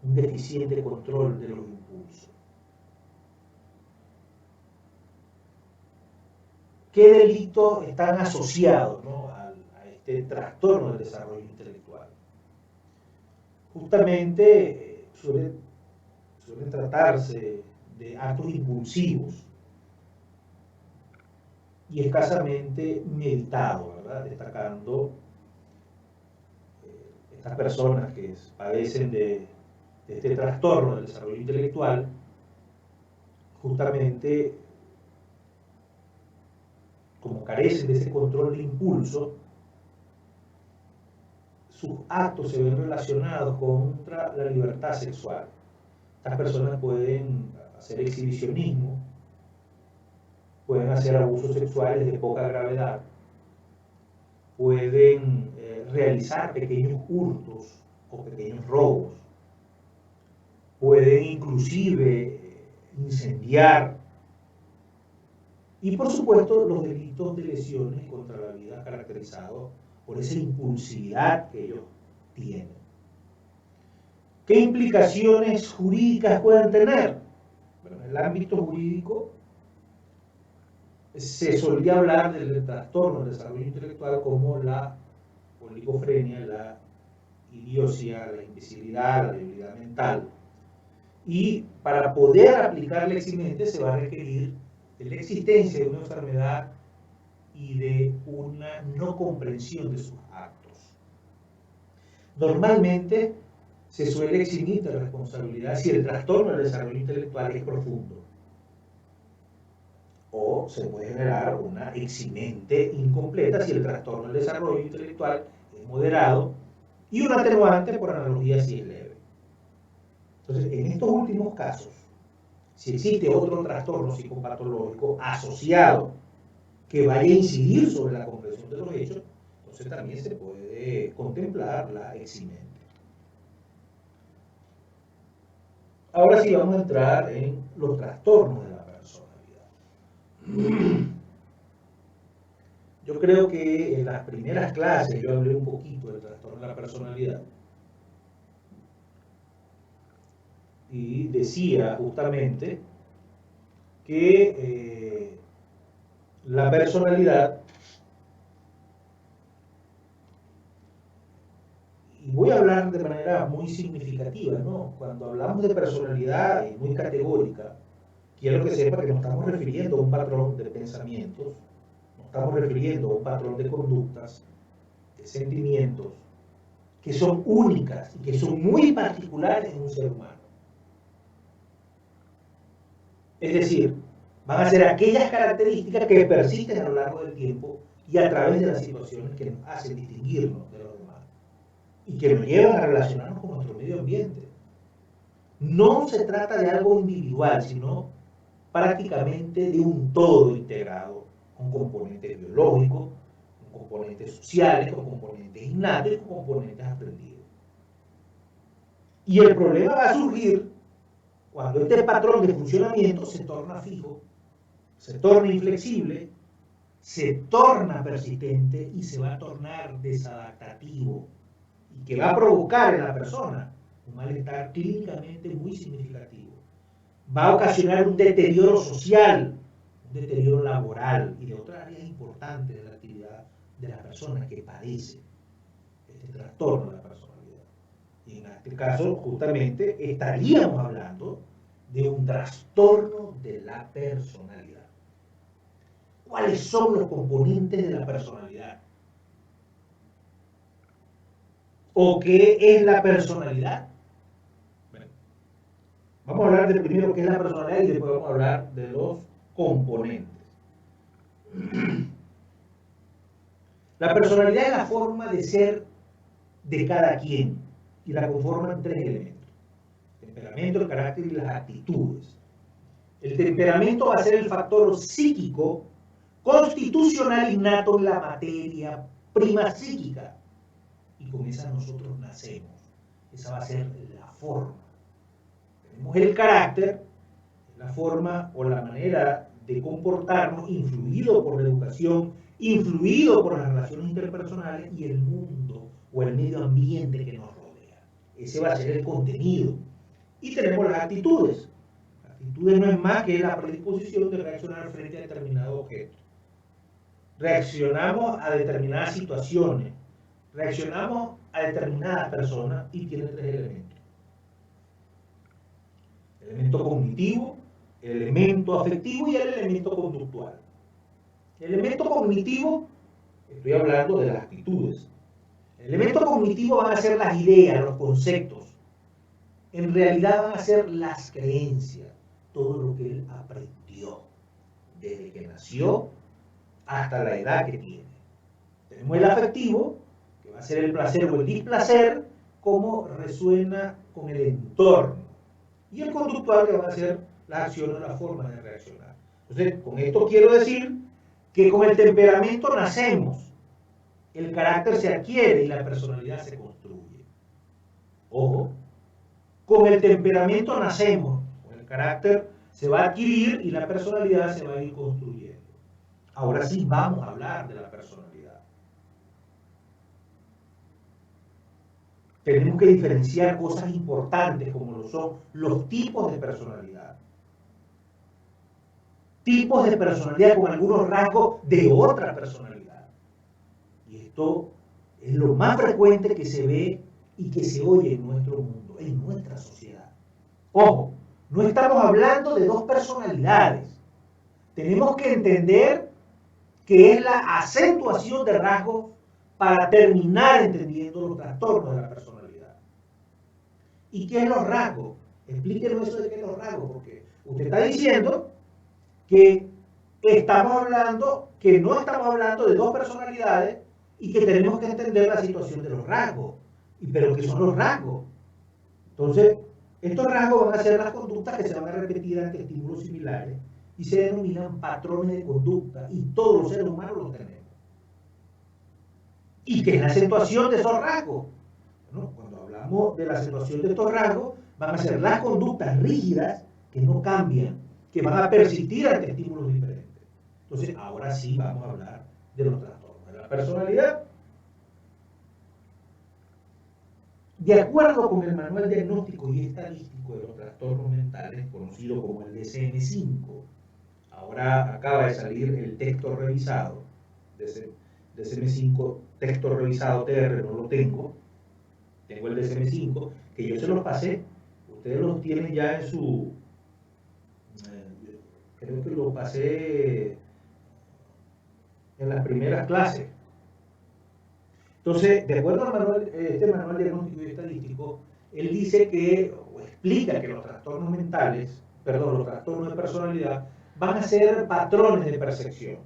un deficiente control de los impulsos. ¿Qué delitos están asociados, ¿no?, a este trastorno del desarrollo intelectual? Justamente suelen tratarse de actos impulsivos y escasamente meditados, ¿verdad?, destacando estas personas que padecen de este trastorno del desarrollo intelectual, justamente como carecen de ese control de impulso, sus actos se ven relacionados contra la libertad sexual. Estas personas pueden hacer exhibicionismo, pueden hacer abusos sexuales de poca gravedad, pueden realizar pequeños hurtos o pequeños robos, pueden inclusive incendiar, y por supuesto los delitos de lesiones contra la vida caracterizados por esa impulsividad que ellos tienen. ¿Qué implicaciones jurídicas pueden tener? Bueno, en el ámbito jurídico se solía hablar del trastorno del desarrollo intelectual como la oligofrenia, la idiocia, la invisibilidad, la debilidad mental. Y para poder aplicar la eximente se va a requerir de la existencia de una enfermedad y de una no comprensión de sus actos. Normalmente se suele eximir de responsabilidad si el trastorno del desarrollo intelectual es profundo, o se puede generar una eximente incompleta si el trastorno del desarrollo intelectual es moderado, y un atenuante por analogía si es leve. Entonces, en estos últimos casos, si existe otro trastorno psicopatológico asociado que vaya a incidir sobre la comprensión de los hechos, entonces también se puede contemplar la eximente. Ahora sí vamos a entrar en los trastornos de la personalidad. Yo creo que en las primeras clases yo hablé un poquito del trastorno de la personalidad y decía justamente que la personalidad, y voy a hablar de manera muy significativa, ¿no? Cuando hablamos de personalidad muy categórica, quiero que sepa que nos estamos refiriendo a un patrón de pensamientos, nos estamos refiriendo a un patrón de conductas, de sentimientos, que son únicas y que son muy particulares en un ser humano. Es decir, van a ser aquellas características que persisten a lo largo del tiempo y a través de las situaciones que nos hacen distinguirnos de los demás y que nos llevan a relacionarnos con nuestro medio ambiente. No se trata de algo individual, sino prácticamente de un todo integrado, con componentes biológicos, con componentes sociales, con componentes innatos y con componentes aprendidos. Y el problema va a surgir cuando este patrón de funcionamiento se torna fijo, se torna inflexible, se torna persistente y se va a tornar desadaptativo, y que va a provocar en la persona un malestar clínicamente muy significativo. Va a ocasionar un deterioro social, un deterioro laboral y de otras áreas importantes de la actividad de la persona que padece este trastorno de la personalidad. Y en este caso, justamente, estaríamos hablando de un trastorno de la personalidad. ¿Cuáles son los componentes de la personalidad? ¿O qué es la personalidad? Bueno, vamos a hablar de primero qué es la personalidad y después vamos a hablar de los componentes. La personalidad es la forma de ser de cada quien y la conforman tres elementos: el temperamento, el carácter y las actitudes. El temperamento va a ser el factor psíquico constitucional innato en la materia prima psíquica, y con esa nosotros nacemos. Esa va a ser la forma. Tenemos el carácter, la forma o la manera de comportarnos, influido por la educación, influido por las relaciones interpersonales y el mundo o el medio ambiente que nos rodea. Ese va a ser el contenido. Y tenemos las actitudes. Las actitudes no es más que la predisposición de reaccionar frente a determinado objeto. Reaccionamos a determinadas situaciones, reaccionamos a determinadas personas y tiene tres elementos: el elemento cognitivo, el elemento afectivo y el elemento conductual. El elemento cognitivo, estoy hablando de las actitudes. El elemento cognitivo van a ser las ideas, los conceptos. En realidad van a ser las creencias, todo lo que él aprendió desde que nació hasta la edad que tiene. Tenemos el afectivo, que va a ser el placer o el displacer, cómo resuena con el entorno. Y el conductual, que van a ser las acciones o la forma de reaccionar. Entonces, con esto quiero decir que con el temperamento nacemos, el carácter se adquiere y la personalidad se construye. Ojo, con el temperamento nacemos, con el carácter se va a adquirir y la personalidad se va a ir construyendo. Ahora sí vamos a hablar de la personalidad. Tenemos que diferenciar cosas importantes como lo son los tipos de personalidad. Tipos de personalidad con algunos rasgos de otra personalidad. Y esto es lo más frecuente que se ve y que se oye en nuestro mundo, en nuestra sociedad. Ojo, no estamos hablando de dos personalidades. Tenemos que entender que es la acentuación de rasgos para terminar entendiendo los trastornos de la personalidad. ¿Y qué es los rasgos? Explíquenos eso de qué es los rasgos, porque usted está diciendo que no estamos hablando de dos personalidades y que tenemos que entender la situación de los rasgos. ¿Pero qué son los rasgos? Entonces, estos rasgos van a ser las conductas que se van a repetir ante estímulos similares y se denominan patrones de conducta, y todos los seres humanos los tenemos. ¿Y qué es la acentuación de esos rasgos? Bueno, cuando hablamos de la acentuación de estos rasgos, van a ser las conductas rígidas que no cambian, que van a persistir ante estímulos diferentes. Entonces, ahora sí vamos a hablar de los trastornos de la personalidad. De acuerdo con el Manual Diagnóstico y Estadístico de los Trastornos Mentales, conocido como el DSM-5, ahora acaba de salir el texto revisado, DSM-5, texto revisado TR, no lo tengo el DSM-5, que yo se los pasé, ustedes los tienen ya en su, creo que lo pasé en las primeras clases. Entonces, de acuerdo al manual, este Manual Diagnóstico y Estadístico, él dice que, o explica que los trastornos mentales, perdón, los trastornos de personalidad, van a ser patrones de percepción,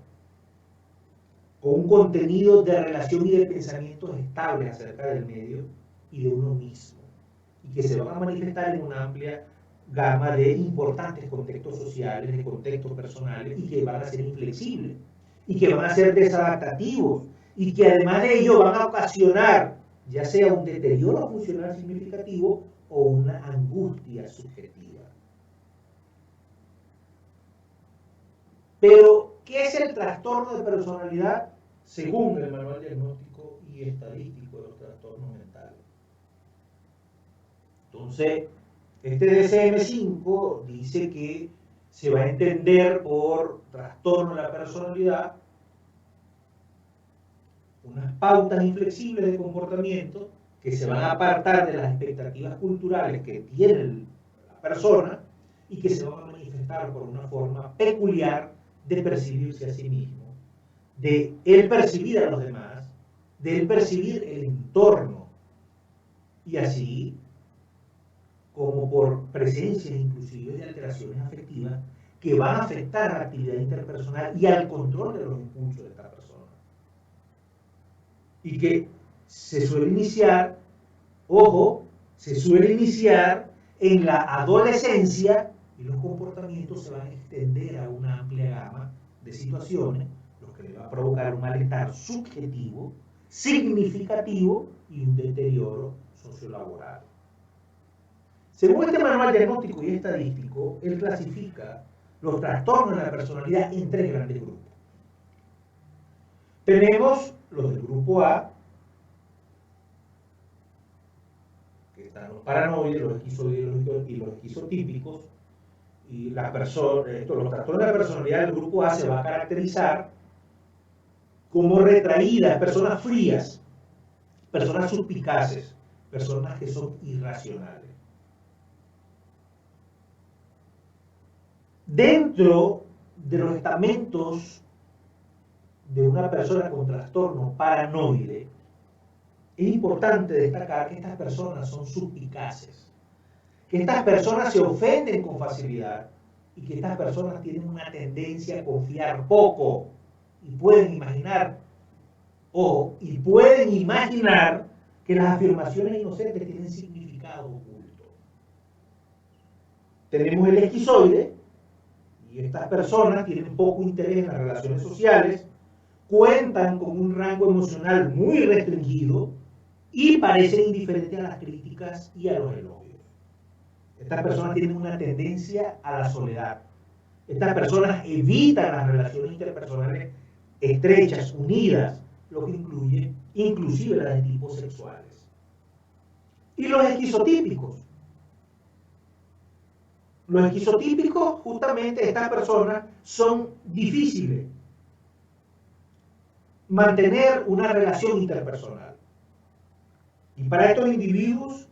con un contenido de relación y de pensamientos estables acerca del medio y de uno mismo, y que se van a manifestar en una amplia gama de importantes contextos sociales, de contextos personales, y que van a ser inflexibles, y que van a ser desadaptativos, y que además de ello van a ocasionar ya sea un deterioro funcional significativo o una angustia subjetiva. Pero, ¿qué es el trastorno de personalidad según el Manual Diagnóstico y Estadístico de los Trastornos Mentales? Entonces, este DSM-5 dice que se va a entender por trastorno de la personalidad unas pautas inflexibles de comportamiento que se van a apartar de las expectativas culturales que tiene la persona y que se van a manifestar por una forma peculiar de percibirse a sí mismo, de él percibir a los demás, de él percibir el entorno, y así como por presencias inclusive de alteraciones afectivas que van a afectar a la actividad interpersonal y al control de los impulsos de esta persona. Y que se suele iniciar, ojo, se suele iniciar en la adolescencia, y los comportamientos se van a extender a una amplia gama de situaciones, lo que le va a provocar un malestar subjetivo, significativo y un deterioro sociolaboral. Según este Manual Diagnóstico y Estadístico, él clasifica los trastornos de la personalidad en 3 grandes grupos. Tenemos los del grupo A, que están los paranoides, los esquizoides y los esquizotípicos, y los trastornos de la personalidad del grupo A se va a caracterizar como retraídas, personas frías, personas suspicaces, personas que son irracionales. Dentro de los estamentos de una persona con trastorno paranoide, es importante destacar que estas personas son suspicaces, que estas personas se ofenden con facilidad y que estas personas tienen una tendencia a confiar poco y pueden imaginar que las afirmaciones inocentes tienen significado oculto. Tenemos el esquizoide, y estas personas tienen poco interés en las relaciones sociales, cuentan con un rango emocional muy restringido y parecen indiferentes a las críticas y a los elogios. Estas personas tienen una tendencia a la soledad. Estas personas evitan las relaciones interpersonales estrechas, unidas, lo que incluye inclusive las de tipo sexuales. Y los esquizotípicos. Los esquizotípicos, justamente estas personas, son difíciles mantener una relación interpersonal. Y para estos individuos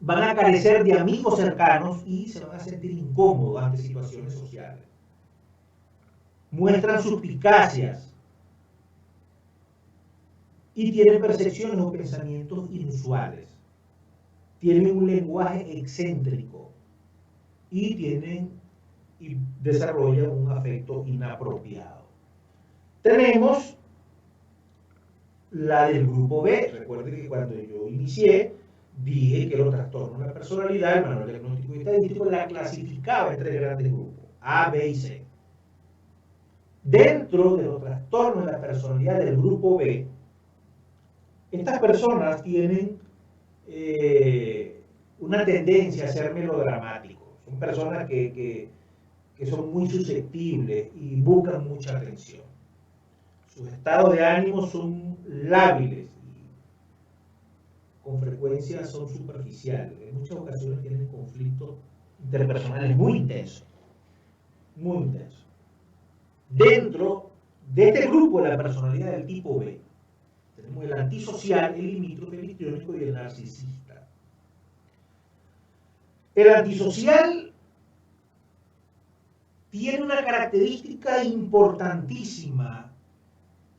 van a carecer de amigos cercanos y se van a sentir incómodos ante situaciones sociales. Muestran suspicacias y tienen percepciones o pensamientos inusuales. Tienen un lenguaje excéntrico y desarrollan un afecto inapropiado. Tenemos la del grupo B. Recuerden que cuando yo inicié, dije que los trastornos de la personalidad, el Manual Diagnóstico y Estadístico la clasificaba en 3 grandes grupos, A, B y C. Dentro de los trastornos de la personalidad del grupo B, estas personas tienen una tendencia a ser melodramáticos. Son personas que son muy susceptibles y buscan mucha atención. Sus estados de ánimo son lábiles y con frecuencia son superficiales. En muchas ocasiones tienen conflictos interpersonales muy intensos. Muy intensos. Dentro de este grupo de la personalidad del tipo B, tenemos el antisocial, el limítrofe, el histriónico y el narcisista. El antisocial tiene una característica importantísima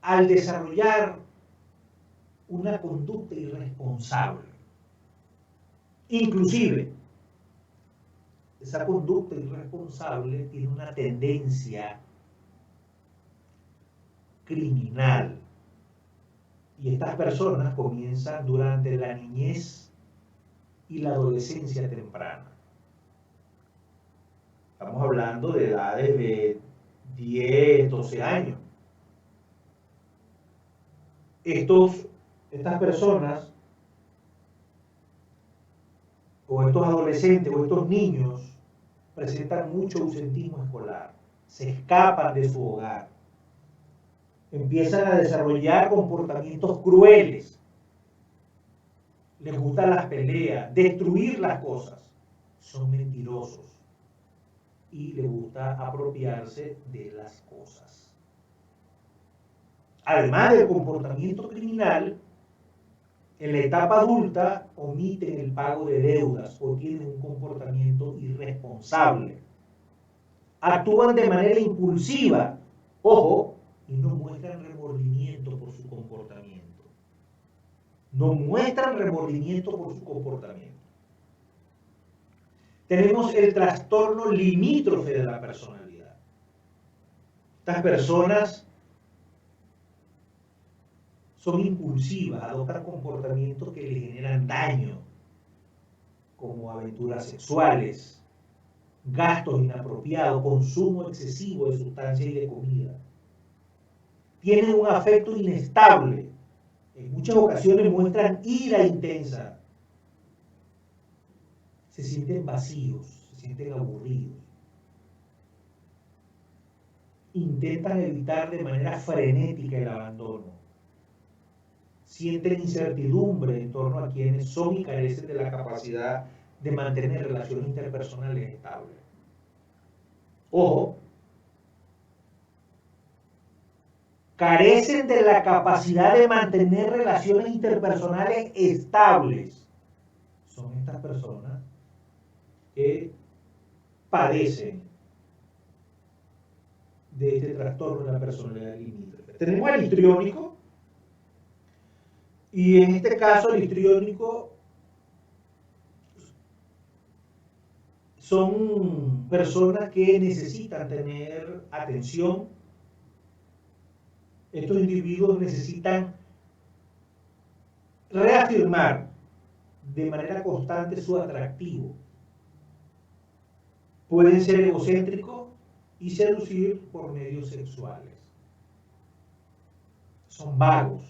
al desarrollar una conducta irresponsable. Inclusive, esa conducta irresponsable tiene una tendencia criminal. Y estas personas comienzan durante la niñez y la adolescencia temprana. Estamos hablando de edades de 10, 12 años. Estas personas, o estos adolescentes, o estos niños, presentan mucho ausentismo escolar. Se escapan de su hogar. Empiezan a desarrollar comportamientos crueles. Les gustan las peleas, destruir las cosas. Son mentirosos. Y les gusta apropiarse de las cosas. Además del comportamiento criminal, en la etapa adulta omiten el pago de deudas o tienen un comportamiento irresponsable. Actúan de manera impulsiva, ojo, y no muestran remordimiento por su comportamiento. No muestran remordimiento por su comportamiento. Tenemos el trastorno limítrofe de la personalidad. Estas personas son impulsivas, adoptan comportamientos que les generan daño, como aventuras sexuales, gastos inapropiados, consumo excesivo de sustancias y de comida. Tienen un afecto inestable. En muchas ocasiones muestran ira intensa. Se sienten vacíos, se sienten aburridos. Intentan evitar de manera frenética el abandono. Sienten incertidumbre en torno a quienes son y carecen de la capacidad de mantener relaciones interpersonales estables. Ojo, carecen de la capacidad de mantener relaciones interpersonales estables. Son estas personas que padecen de este trastorno de la personalidad limítrofe. Tenemos al histriónico, y en este caso el histriónico son personas que necesitan tener atención. Estos individuos necesitan reafirmar de manera constante su atractivo. Pueden ser egocéntricos y seducir por medios sexuales. Son vagos,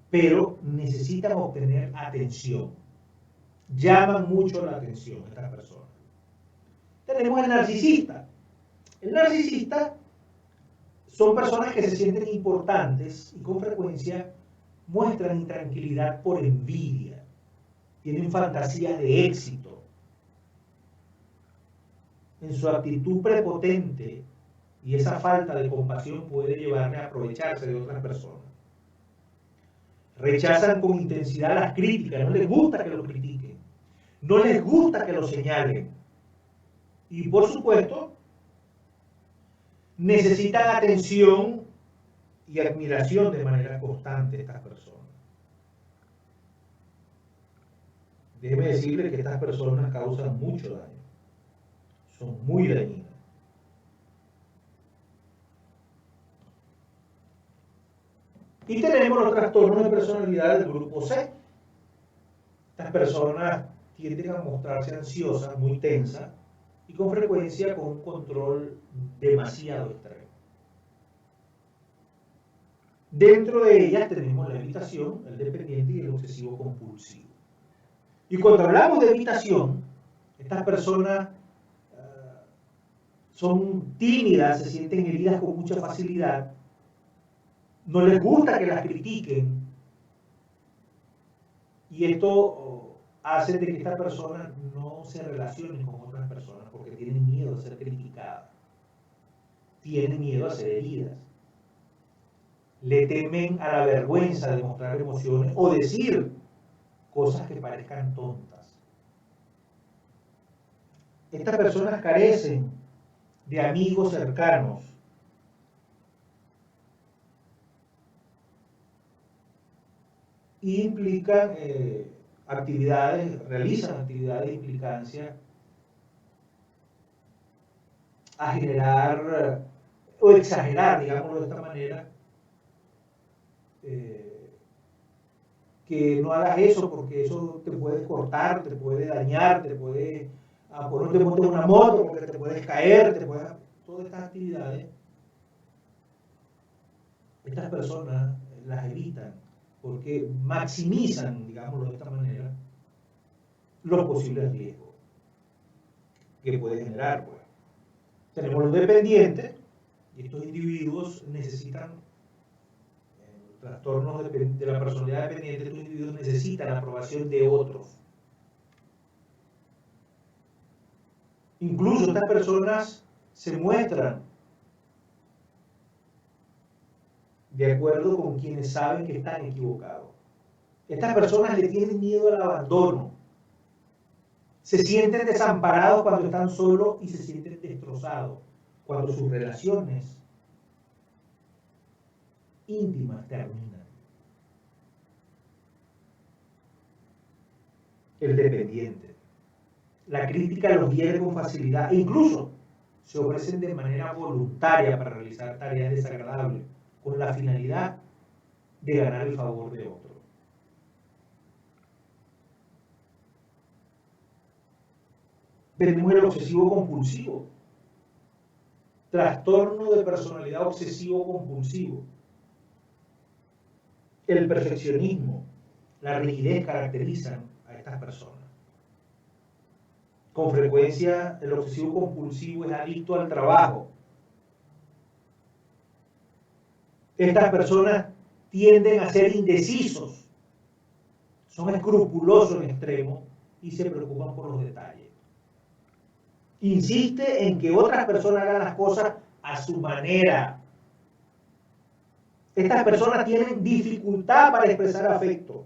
pero necesitan obtener atención. Llaman mucho la atención estas personas. Tenemos el narcisista. El narcisista son personas que se sienten importantes y con frecuencia muestran intranquilidad por envidia. Tienen fantasías de éxito. En su actitud prepotente y esa falta de compasión puede llevarle a aprovecharse de otras personas. Rechazan con intensidad las críticas, no les gusta que lo critiquen, no les gusta que lo señalen. Y por supuesto, necesitan atención y admiración de manera constante estas personas. Déjeme decirle que estas personas causan mucho daño. Son muy dañinas. Y tenemos los trastornos de personalidad del grupo C. Estas personas tienden a mostrarse ansiosas, muy tensas, y con frecuencia con un control demasiado extremo. Dentro de ellas tenemos la evitación, el dependiente y el obsesivo compulsivo. Y cuando hablamos de evitación, estas personas son tímidas, se sienten heridas con mucha facilidad, no les gusta que las critiquen, y esto hace de que estas personas no se relacionen con otras personas porque tienen miedo a ser criticadas, tienen miedo a ser heridas, le temen a la vergüenza de mostrar emociones o decir cosas que parezcan tontas. Estas personas carecen de amigos cercanos. Y implican realizan actividades de implicancia a generar o exagerar, digámoslo de esta manera, que no hagas eso porque eso te puede cortar, te puede dañar, te puede por no te montes una moto porque te puedes caer, todas estas actividades, estas personas las evitan porque maximizan, digámoslo de esta manera, los posibles riesgos que puede generar. Pues. Tenemos los dependientes, y estos individuos necesitan trastornos de la personalidad dependiente, estos individuos necesitan la aprobación de otros. Incluso estas personas se muestran de acuerdo con quienes saben que están equivocados. Estas personas le tienen miedo al abandono. Se sienten desamparados cuando están solos y se sienten destrozados cuando sus relaciones íntimas terminan. El dependiente. La crítica los hiere con facilidad e incluso se ofrecen de manera voluntaria para realizar tareas desagradables con la finalidad de ganar el favor de otro. Tenemos el obsesivo compulsivo, trastorno de personalidad obsesivo compulsivo. El perfeccionismo, la rigidez caracterizan a estas personas. Con frecuencia el obsesivo compulsivo es adicto al trabajo. Estas personas tienden a ser indecisos, son escrupulosos en extremo y se preocupan por los detalles. Insiste en que otras personas hagan las cosas a su manera. Estas personas tienen dificultad para expresar afecto.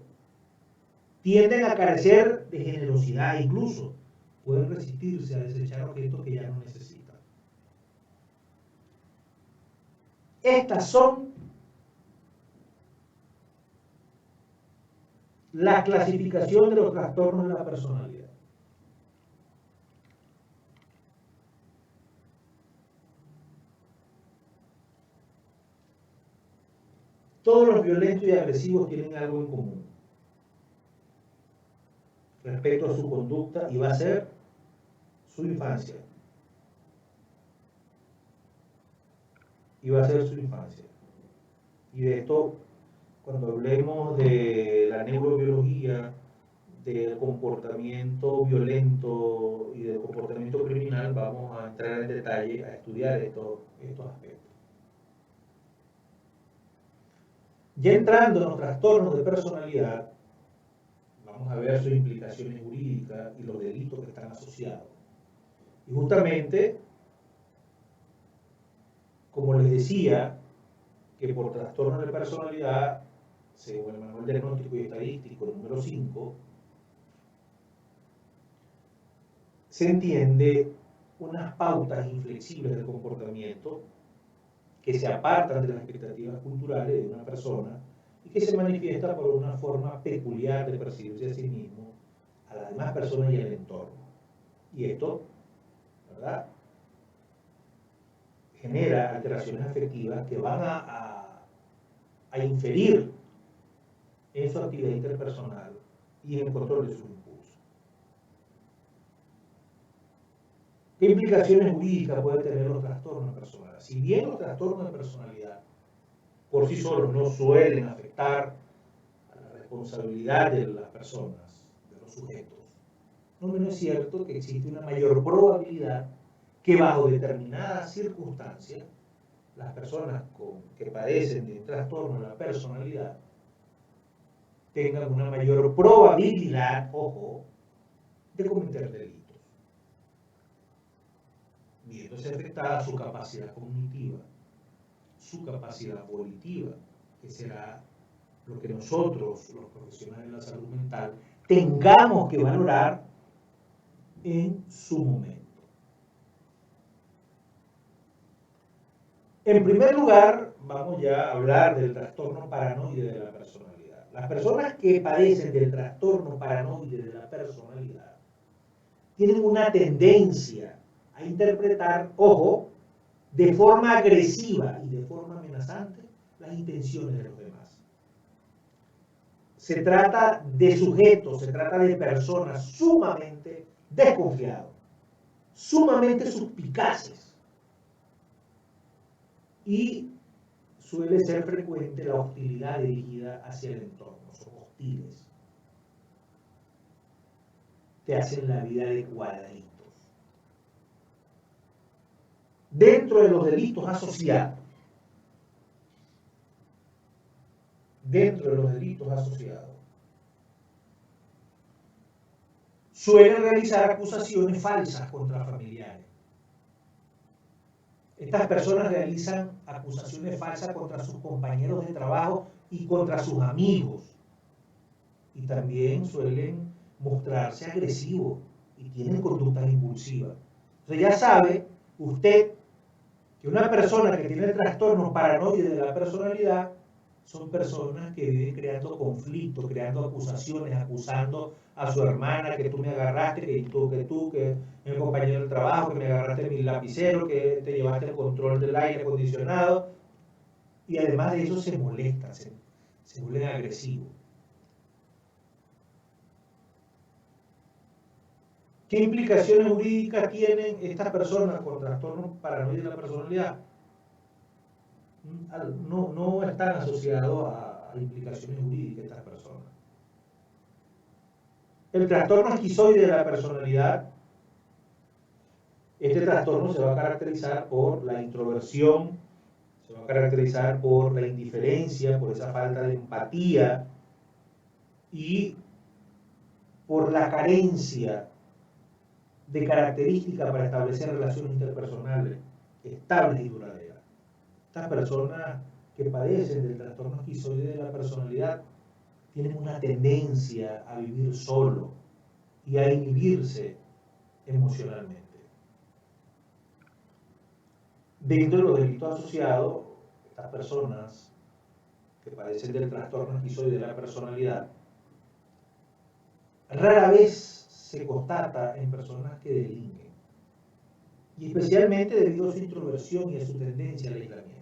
Tienden a carecer de generosidad, incluso pueden resistirse a desechar objetos que ya no necesitan. Estas son la clasificación de los trastornos de la personalidad. Todos los violentos y agresivos tienen algo en común respecto a su conducta y va a ser su infancia. Y va a ser su infancia. Y de esto, cuando hablemos de la neurobiología, del comportamiento violento y del comportamiento criminal, vamos a entrar en detalle a estudiar estos aspectos. Ya entrando en los trastornos de personalidad, vamos a ver sus implicaciones jurídicas y los delitos que están asociados. Y justamente, como les decía, que por trastornos de personalidad, según el Manual Diagnóstico y Estadístico número 5, se entiende unas pautas inflexibles del comportamiento que se apartan de las expectativas culturales de una persona y que se manifiesta por una forma peculiar de percibirse a sí mismo, a las demás personas y al entorno. Y esto, ¿verdad?, genera alteraciones afectivas que van a inferir en su actividad interpersonal y en el control de sus impulsos. ¿Qué implicaciones jurídicas pueden tener los trastornos de personalidad? Si bien los trastornos de personalidad por sí solos no suelen afectar a la responsabilidad de las personas, de los sujetos, no menos es cierto que existe una mayor probabilidad que bajo determinadas circunstancias, las personas que padecen de trastorno de la personalidad tengan una mayor probabilidad, ojo, de cometer delitos, viéndose afectada su capacidad cognitiva, su capacidad volitiva, que será lo que nosotros, los profesionales de la salud mental, tengamos que valorar en su momento. En primer lugar, vamos ya a hablar del trastorno paranoide de la personalidad. Las personas que padecen del trastorno paranoide de la personalidad tienen una tendencia a interpretar, ojo, de forma agresiva y de forma amenazante las intenciones de los demás. Se trata de sujetos, se trata de personas sumamente desconfiados, sumamente suspicaces, y suele ser frecuente la hostilidad dirigida hacia el entorno. Son hostiles. Te hacen la vida de cuadritos. Dentro de los delitos asociados, suelen realizar acusaciones falsas contra familiares. Estas personas realizan acusaciones falsas contra sus compañeros de trabajo y contra sus amigos. Y también suelen mostrarse agresivos y tienen conductas impulsivas. Entonces ya sabe usted que una persona que tiene trastornos paranoide de la personalidad son personas que viven creando conflictos, creando acusaciones, acusando a su hermana que tú me agarraste, que el compañero del trabajo, que me agarraste mi lapicero, que te llevaste el control del aire acondicionado. Y además de eso se molestan, se vuelven agresivos. ¿Qué implicaciones jurídicas tienen estas personas con trastornos paranoide de la personalidad? No están asociados a implicaciones jurídicas estas personas. El trastorno esquizoide de la personalidad, este trastorno se va a caracterizar por la introversión, se va a caracterizar por la indiferencia, por esa falta de empatía y por la carencia de características para establecer relaciones interpersonales estables y duraderas. Estas personas que padecen del trastorno esquizoide de la personalidad tienen una tendencia a vivir solo y a inhibirse emocionalmente. Dentro de los delitos asociados, estas personas que padecen del trastorno esquizoide de la personalidad rara vez se constata en personas que delinquen, y especialmente debido a su introversión y a su tendencia al aislamiento.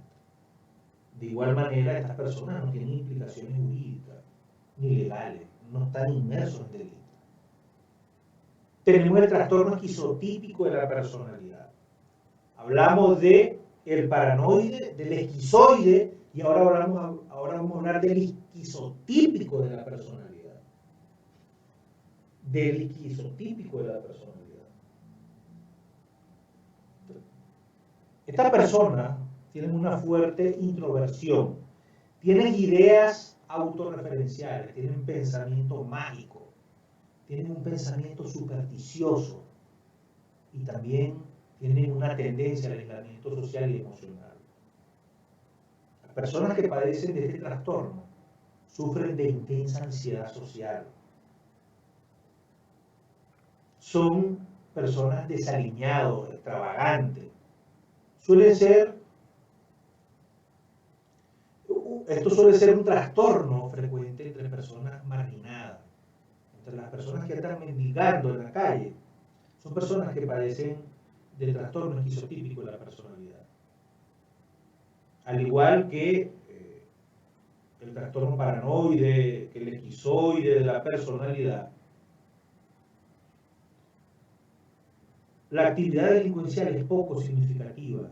De igual manera, estas personas no tienen implicaciones jurídicas ni legales, no están inmersos en delitos. Tenemos el trastorno esquizotípico de la personalidad. Hablamos del paranoide, del esquizoide, y ahora vamos a hablar del esquizotípico de la personalidad. Del esquizotípico de la personalidad. Estas personas tienen una fuerte introversión, tienen ideas autorreferenciales, tienen pensamiento mágico, tienen un pensamiento supersticioso y también tienen una tendencia al aislamiento social y emocional. Las personas que padecen de este trastorno sufren de intensa ansiedad social. Son personas desaliñados, extravagantes. Esto suele ser un trastorno frecuente entre personas marginadas, entre las personas que están mendigando en la calle. Son personas que padecen del trastorno esquizotípico de la personalidad. Al igual que el trastorno paranoide, que el esquizoide de la personalidad, la actividad delincuencial es poco significativa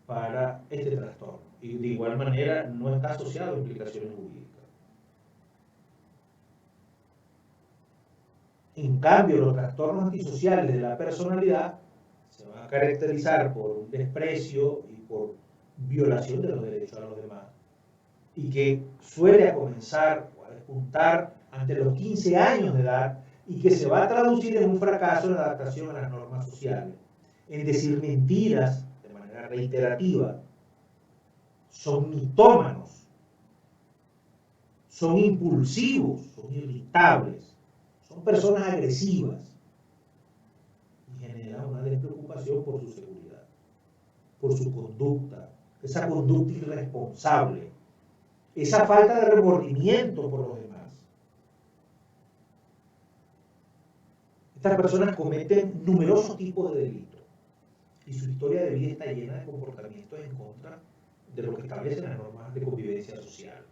para este trastorno y de igual manera no está asociado a implicaciones jurídicas. En cambio, los trastornos antisociales de la personalidad se van a caracterizar por un desprecio y por violación de los derechos a los demás, y que suele comenzar o a despuntar ante los 15 años de edad y que se va a traducir en un fracaso en la adaptación a las normas sociales, en decir mentiras de manera reiterativa. Son mitómanos, son impulsivos, son irritables, son personas agresivas y generan una despreocupación por su seguridad, por su conducta, esa conducta irresponsable, esa falta de remordimiento por los demás. Estas personas cometen numerosos tipos de delitos y su historia de vida está llena de comportamientos en contra de lo que establecen las normas de convivencia social.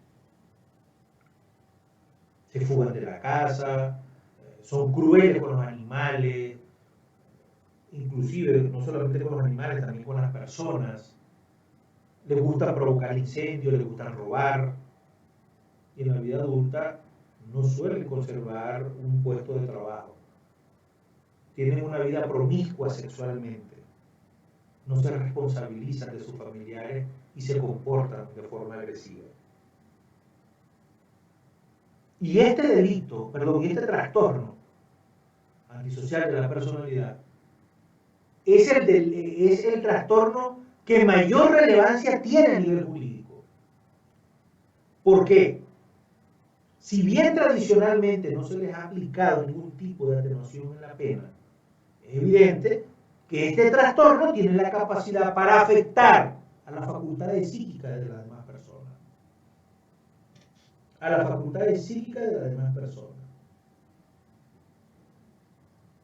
Se fugan de la casa, son crueles con los animales, inclusive no solamente con los animales, también con las personas. Les gusta provocar incendios, les gusta robar, y en la vida adulta no suelen conservar un puesto de trabajo. Tienen una vida promiscua sexualmente, no se responsabilizan de sus familiares y se comportan de forma agresiva. Y este delito, y este trastorno antisocial de la personalidad es el trastorno que mayor relevancia tiene a nivel jurídico. ¿Por qué? Si bien tradicionalmente no se les ha aplicado ningún tipo de atenuación en la pena, es evidente que este trastorno tiene la capacidad para afectar a las facultades psíquicas de las demás personas. A las facultades psíquicas de las demás personas.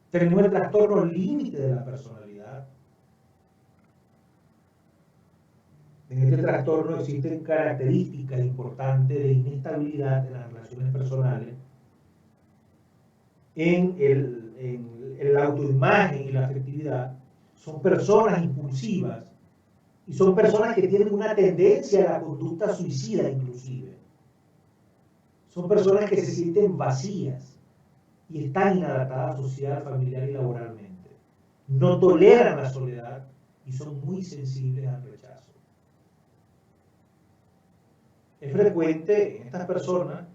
Tenemos el trastorno límite de la personalidad. En este trastorno existen características importantes de inestabilidad en las relaciones personales, en la autoimagen y la afectividad. Son personas impulsivas y son personas que tienen una tendencia a la conducta suicida inclusive. Son personas que se sienten vacías y están inadaptadas social, familiar y laboralmente. No toleran la soledad y son muy sensibles al rechazo. Es frecuente en estas personas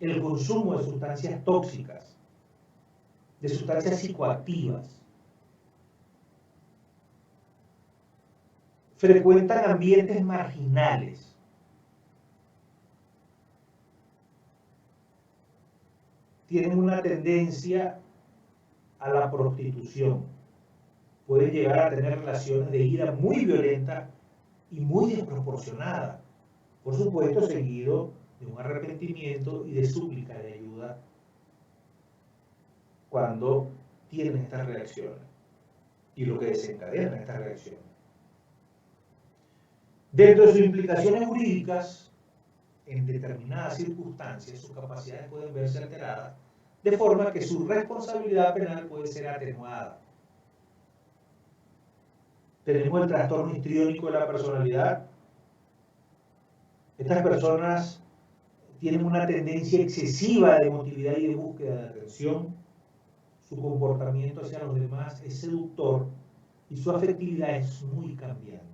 el consumo de sustancias tóxicas, de sustancias psicoactivas. Frecuentan ambientes marginales. Tienen una tendencia a la prostitución. Pueden llegar a tener relaciones de ira muy violentas y muy desproporcionadas. Por supuesto, seguido de un arrepentimiento y de súplica de ayuda cuando tienen estas reacciones y lo que desencadena estas reacciones. Dentro de sus implicaciones jurídicas, en determinadas circunstancias, sus capacidades pueden verse alteradas, de forma que su responsabilidad penal puede ser atenuada. Tenemos el trastorno histriónico de la personalidad. Estas personas tienen una tendencia excesiva de emotividad y de búsqueda de atención. Su comportamiento hacia los demás es seductor y su afectividad es muy cambiante.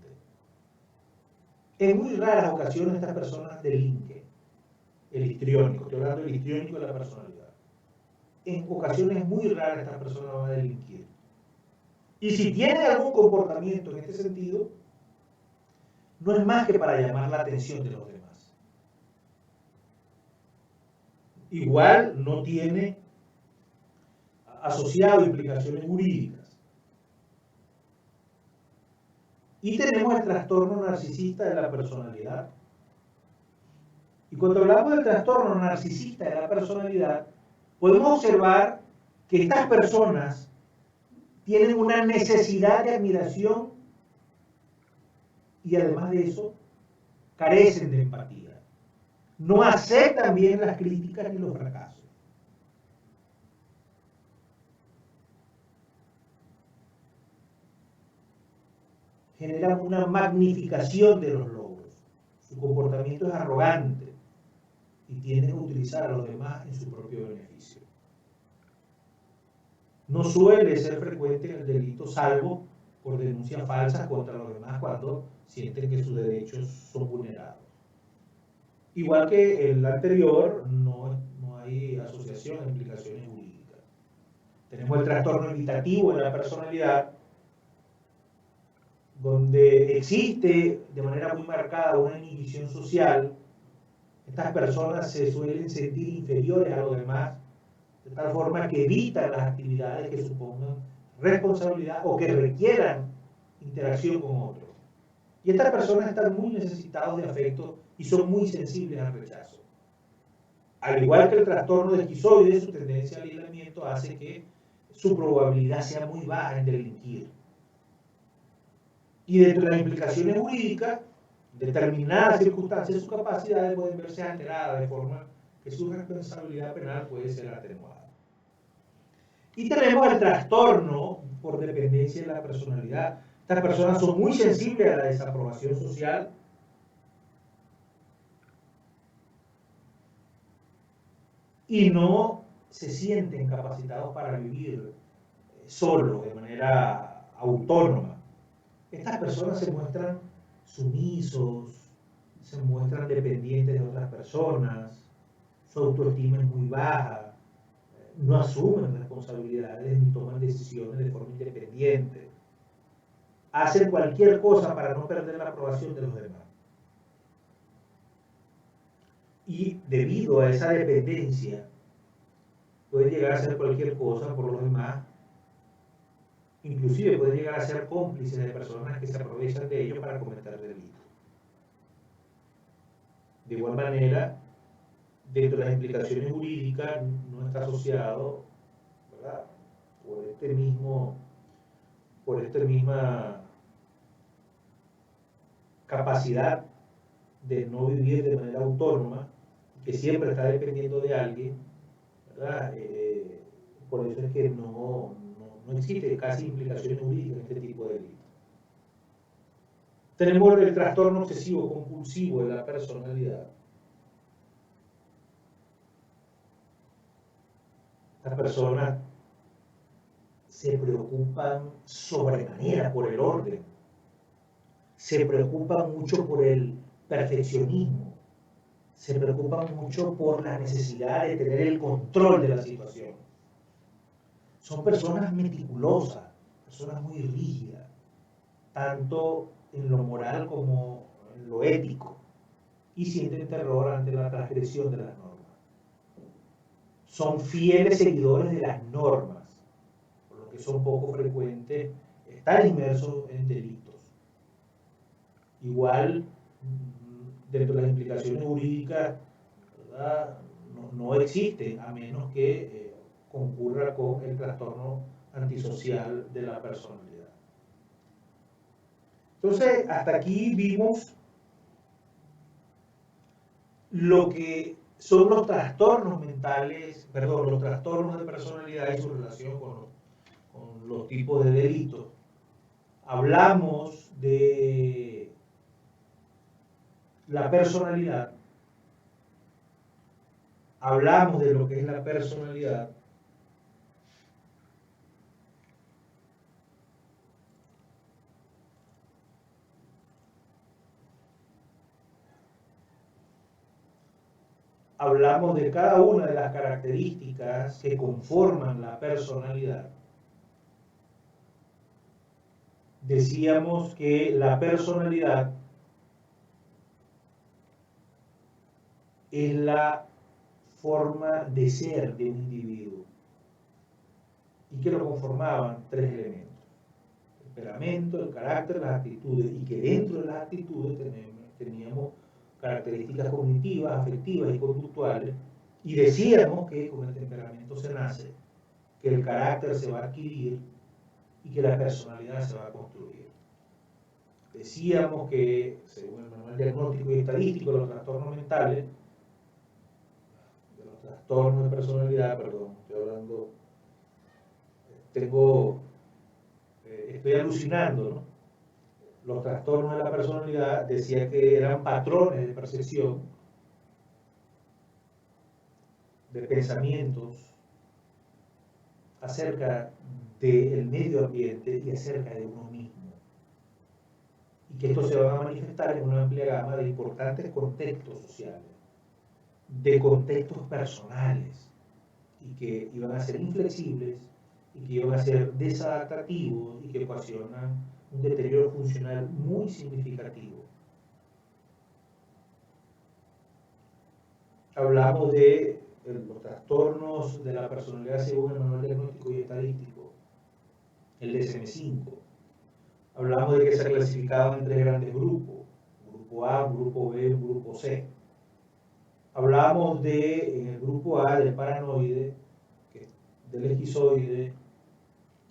En muy raras ocasiones estas personas delinquen. El histriónico, estoy hablando del histriónico de la personalidad. En ocasiones muy raras estas personas van a delinquir. Y si tienen algún comportamiento en este sentido, no es más que para llamar la atención de los demás. Igual no tiene asociado implicaciones jurídicas. Y tenemos el trastorno narcisista de la personalidad. Y cuando hablamos del trastorno narcisista de la personalidad, podemos observar que estas personas tienen una necesidad de admiración y además de eso, carecen de empatía. No aceptan bien las críticas ni los fracasos. Generan una magnificación de los logros. Su comportamiento es arrogante y tienden a utilizar a los demás en su propio beneficio. no suele ser frecuente el delito, salvo por denuncias falsas contra los demás cuando sienten que sus derechos son vulnerados. Igual que el anterior, no hay asociación de implicaciones jurídicas. Tenemos el trastorno evitativo en la personalidad, donde existe de manera muy marcada una inhibición social. Estas personas se suelen sentir inferiores a los demás, de tal forma que evitan las actividades que supongan responsabilidad o que requieran interacción con otros. Y estas personas están muy necesitados de afecto y son muy sensibles al rechazo. Al igual que el trastorno de esquizoide, su tendencia al aislamiento hace que su probabilidad sea muy baja en delinquir. Y dentro de las implicaciones jurídicas, en determinadas circunstancias, sus capacidades pueden verse alteradas de forma que su responsabilidad penal puede ser atenuada. Y tenemos el trastorno por dependencia de la personalidad. Estas personas son muy sensibles a la desaprobación social y no se sienten capacitados para vivir solos, de manera autónoma. Estas personas se muestran sumisos, se muestran dependientes de otras personas, su autoestima es muy baja, no asumen responsabilidades ni toman decisiones de forma independiente. Hacen cualquier cosa para no perder la aprobación de los demás. Y debido a esa dependencia, pueden llegar a hacer cualquier cosa por los demás. Inclusive pueden llegar a ser cómplices de personas que se aprovechan de ellos para cometer delitos. De igual manera, dentro de las implicaciones jurídicas no está asociado, ¿verdad?, por esta misma capacidad de no vivir de manera autónoma, que siempre está dependiendo de alguien, ¿verdad? Por eso es que no existe casi implicaciones jurídicas en este tipo de delitos. Tenemos el trastorno obsesivo compulsivo de la personalidad. Estas personas se preocupan sobremanera por el orden, se preocupan mucho por el perfeccionismo, se preocupan mucho por la necesidad de tener el control de la situación. Son personas meticulosas, personas muy rígidas, tanto en lo moral como en lo ético, y sienten terror ante la transgresión de las normas. Son fieles seguidores de las normas, por lo que son poco frecuentes estar inmersos en delitos. Igual, dentro de las implicaciones jurídicas, ¿verdad?, no existen, a menos que concurra con el trastorno antisocial de la personalidad. Entonces, hasta aquí vimos lo que son los trastornos mentales, los trastornos de personalidad y su relación con los tipos de delitos. Hablamos de la personalidad, hablamos de lo que es la personalidad, hablamos de cada una de las características que conforman la personalidad. Decíamos que la personalidad es la forma de ser de un individuo y que lo conformaban tres elementos: el temperamento, el carácter, las actitudes, y que dentro de las actitudes teníamos características cognitivas, afectivas y conductuales, y decíamos que con el temperamento se nace, que el carácter se va a adquirir y que la personalidad se va a construir. Decíamos que, según el Manual Diagnóstico y Estadístico de los Trastornos Mentales, de los trastornos de personalidad, estoy alucinando, ¿no? Los trastornos de la personalidad, decía que eran patrones de percepción, de pensamientos, acerca del medio ambiente y acerca de uno mismo. Y que esto se va a manifestar en una amplia gama de importantes contextos sociales, de contextos personales, y que iban a ser inflexibles, y que iban a ser desadaptativos, y que ocasionan un deterioro funcional muy significativo. Hablamos de los trastornos de la personalidad según el Manual Diagnóstico y Estadístico, el DSM-5. Hablamos de que se clasificaban en 3 grandes grupos, grupo A, grupo B, grupo C. Hablamos en el grupo A del paranoide, del esquizoide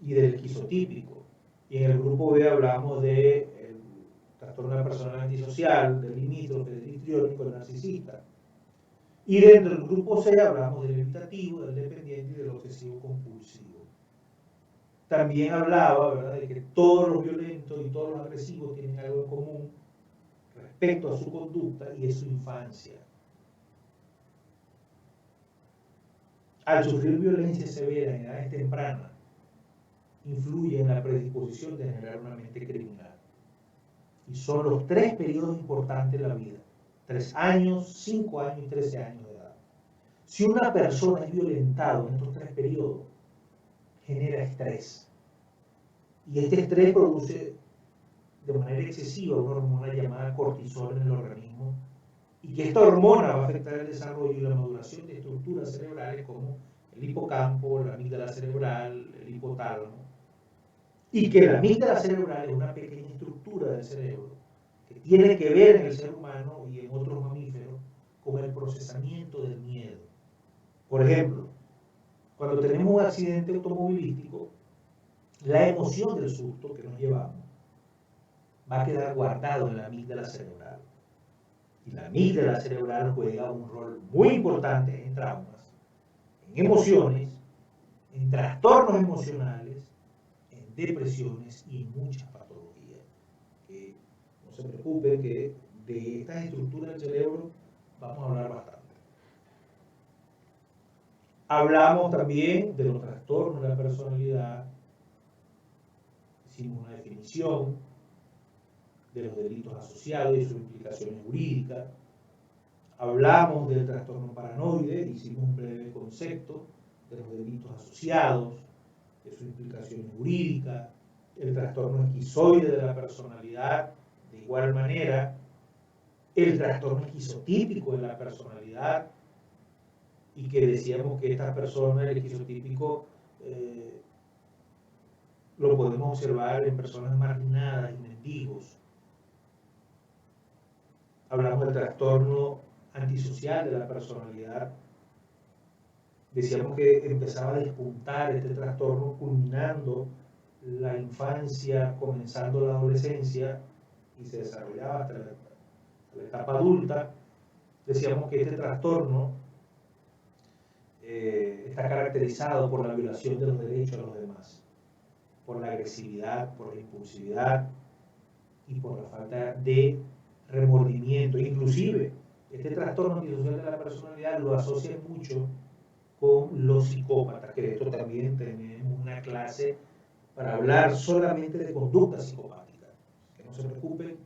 y del esquizotípico. Y en el grupo B hablamos del trastorno de la personalidad antisocial, del limítrofe, del histriónico, del narcisista. Y dentro del grupo C hablamos del evitativo, del dependiente y del obsesivo compulsivo. También hablaba, ¿verdad?, de que todos los violentos y todos los agresivos tienen algo en común respecto a su conducta y es su infancia. Al sufrir violencia severa en edades tempranas, influye en la predisposición de generar una mente criminal. Y son los 3 periodos importantes de la vida: 3 años, 5 años y 13 años de edad. Si una persona es violentada en estos 3 periodos, genera estrés. Y este estrés produce de manera excesiva una hormona llamada cortisol en el organismo, y que esta hormona va a afectar el desarrollo y la maduración de estructuras cerebrales como el hipocampo, la amígdala cerebral, el hipotálamo. Y que la amígdala cerebral es una pequeña estructura del cerebro que tiene que ver en el ser humano y en otros mamíferos con el procesamiento del miedo. Por ejemplo, cuando tenemos un accidente automovilístico, la emoción del susto que nos llevamos va a quedar guardado en la amígdala cerebral. Y la amígdala cerebral juega un rol muy importante en traumas, en emociones, en trastornos emocionales, en depresiones y en muchas patologías. Que no se preocupen que de estas estructuras del cerebro vamos a hablar bastante. Hablamos también de los trastornos de la personalidad, hicimos una definición de los delitos asociados y sus implicaciones jurídicas. Hablamos del trastorno paranoide, hicimos un breve concepto de los delitos asociados, de sus implicaciones jurídicas. El trastorno esquizoide de la personalidad, de igual manera. El trastorno esquizotípico de la personalidad, y que decíamos que estas personas, el esquizotípico, lo podemos observar en personas marginadas y mendigos. Hablamos del trastorno antisocial de la personalidad. Decíamos que empezaba a despuntar este trastorno culminando la infancia, comenzando la adolescencia y se desarrollaba hasta la etapa adulta. Decíamos que este trastorno está caracterizado por la violación de los derechos de los demás, por la agresividad, por la impulsividad y por la falta de remordimiento. Inclusive, este trastorno antisocial de la personalidad lo asocia mucho con los psicópatas, que de esto también tenemos una clase para hablar solamente de conducta psicopática. Que no se preocupen.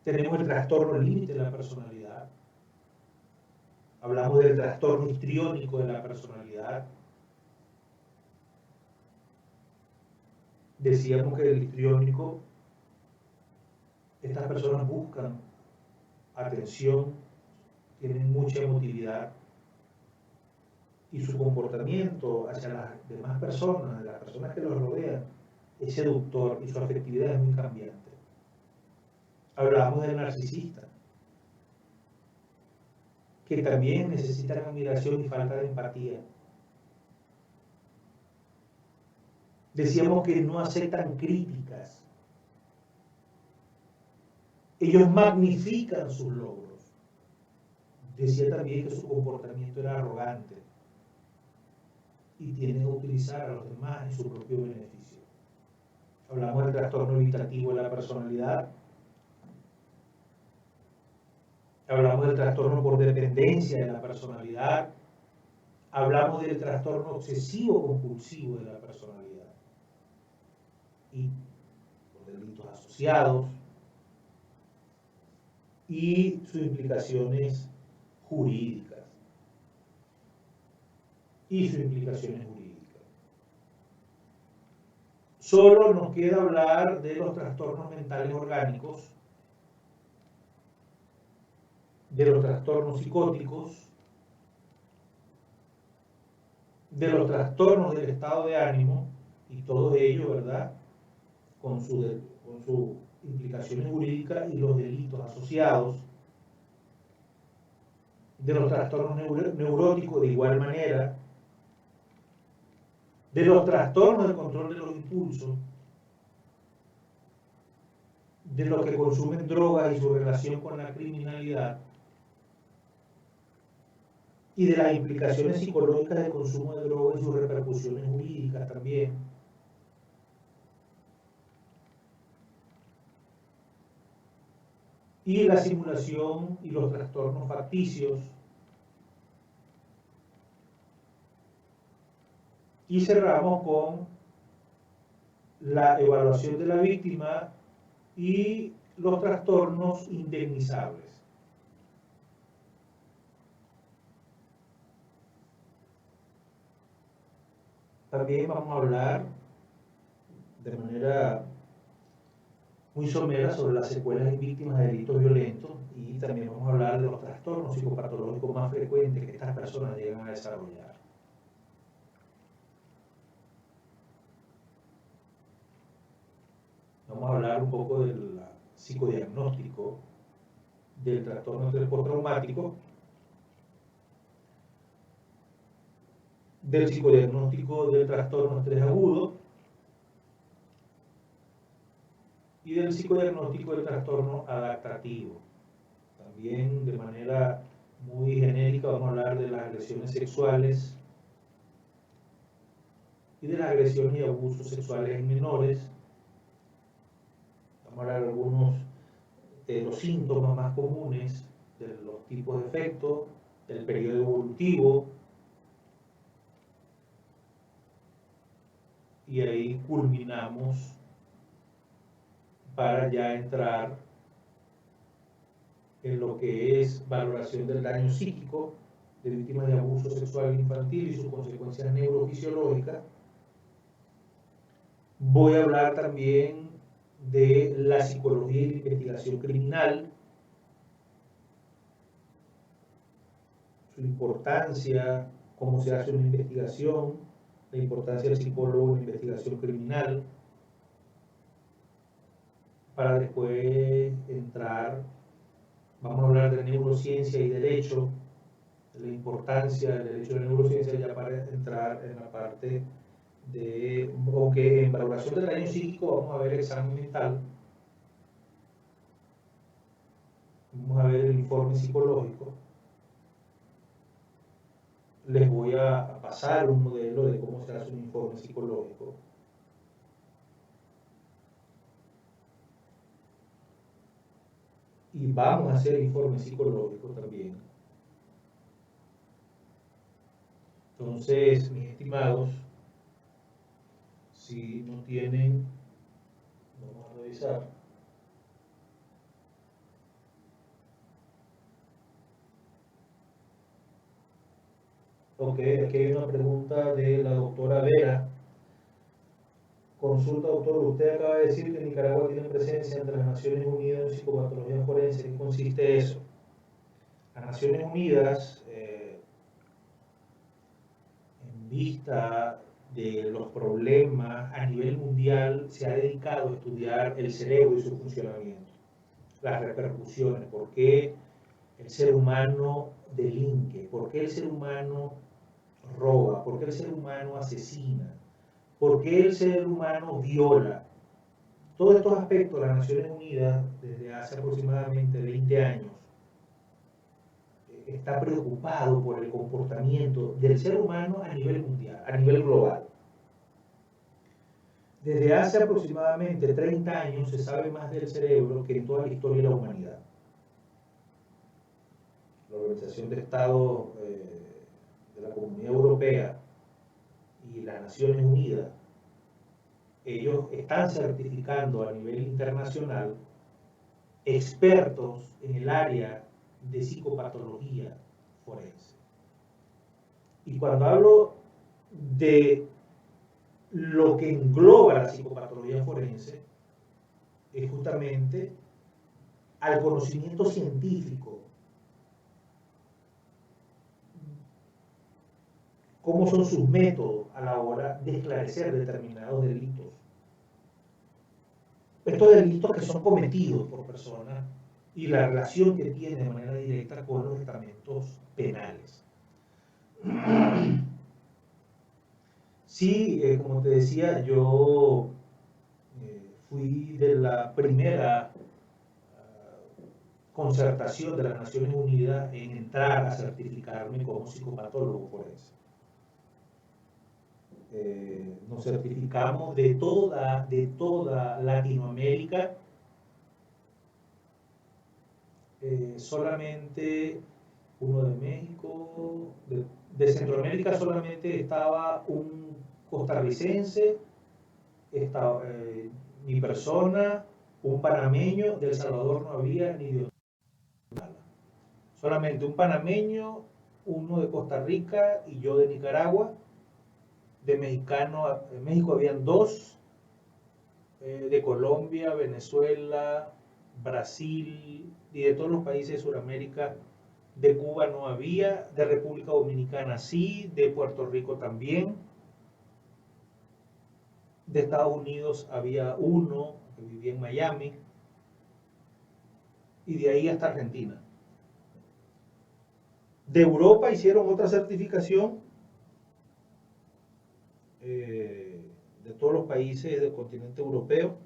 Tenemos el trastorno límite de la personalidad. Hablamos del trastorno histriónico de la personalidad. Decíamos que el histriónico, estas personas buscan atención, tienen mucha emotividad y su comportamiento hacia las demás personas, las personas que los rodean, es seductor y su afectividad es muy cambiante. Hablamos del narcisista, que también necesitan admiración y falta de empatía. Decíamos que no aceptan críticas. Ellos magnifican sus logros. Decía también que su comportamiento era arrogante y tienden a utilizar a los demás en su propio beneficio. Hablamos del trastorno evitativo de la personalidad. Hablamos del trastorno por dependencia de la personalidad. hablamos del trastorno obsesivo compulsivo de la personalidad y los delitos asociados y sus implicaciones jurídicas. Solo nos queda hablar de los trastornos mentales orgánicos, de los trastornos psicóticos, de los trastornos del estado de ánimo, y todo ello, ¿verdad?, con sus implicaciones jurídicas y los delitos asociados, de los trastornos neuróticos de igual manera, de los trastornos del control de los impulsos, de los que consumen drogas y su relación con la criminalidad, y de las implicaciones psicológicas del consumo de drogas y sus repercusiones jurídicas también. Y la simulación y los trastornos facticios. Y cerramos con la evaluación de la víctima y los trastornos indemnizables. También vamos a hablar de manera muy somera sobre las secuelas y víctimas de delitos violentos, y también vamos a hablar de los trastornos psicopatológicos más frecuentes que estas personas llegan a desarrollar. Vamos a hablar un poco del psicodiagnóstico del trastorno estrés postraumático, del psicodiagnóstico del trastorno estrés agudo y del psicodiagnóstico del trastorno adaptativo. También de manera muy genérica vamos a hablar de las agresiones sexuales y de las agresiones y abusos sexuales en menores. Vamos a hablar de algunos de los síntomas más comunes, de los tipos de efectos, del periodo evolutivo, y ahí culminamos para ya entrar en lo que es valoración del daño psíquico de víctimas de abuso sexual infantil y sus consecuencias neurofisiológicas. Voy a hablar también de la psicología y la investigación criminal, su importancia, cómo se hace una investigación, la importancia del psicólogo en la investigación criminal, para después entrar, vamos a hablar de neurociencia y derecho, de la importancia del derecho de la neurociencia, ya para entrar en la parte de, aunque en valoración del daño psíquico vamos a ver el examen mental, vamos a ver el informe psicológico. Les voy a pasar un modelo de cómo se hace un informe psicológico. Y vamos a hacer informe psicológico también. Entonces, mis estimados, si no tienen, vamos a revisar. Ok, aquí hay una pregunta de la doctora Vera. Consulta, doctor, usted acaba de decir que Nicaragua tiene presencia entre las Naciones Unidas en psicopatología forense. ¿En qué consiste eso? Las Naciones Unidas, en vista de los problemas a nivel mundial, se ha dedicado a estudiar el cerebro y su funcionamiento, las repercusiones, por qué el ser humano delinque, por qué el ser humano roba, por qué el ser humano asesina, por qué el ser humano viola. Todos estos aspectos las Naciones Unidas, desde hace aproximadamente 20 años, está preocupado por el comportamiento del ser humano a nivel mundial, a nivel global. Desde hace aproximadamente 30 años se sabe más del cerebro que en toda la historia de la humanidad. La Organización de Estados de la Comunidad Europea y las Naciones Unidas, ellos están certificando a nivel internacional expertos en el área de psicopatología forense. Y cuando hablo de lo que engloba la psicopatología forense, es justamente al conocimiento científico, cómo son sus métodos a la hora de esclarecer determinados delitos. Estos delitos que son cometidos por personas y la relación que tiene de manera directa con los estamentos penales. Sí, como te decía, yo fui de la primera concertación de las Naciones Unidas en entrar a certificarme como psicopatólogo forense. Nos certificamos de toda Latinoamérica. Solamente uno de México, de Centroamérica solamente estaba un costarricense, mi persona, un panameño, de El Salvador no había ni de Guatemala. Solamente un panameño, uno de Costa Rica y yo de Nicaragua. De México habían 2, de Colombia, Venezuela, Brasil y de todos los países de Sudamérica. De Cuba no había, de República Dominicana sí, de Puerto Rico también. De Estados Unidos había uno que vivía en Miami y de ahí hasta Argentina. De Europa hicieron otra certificación de todos los países del continente europeo.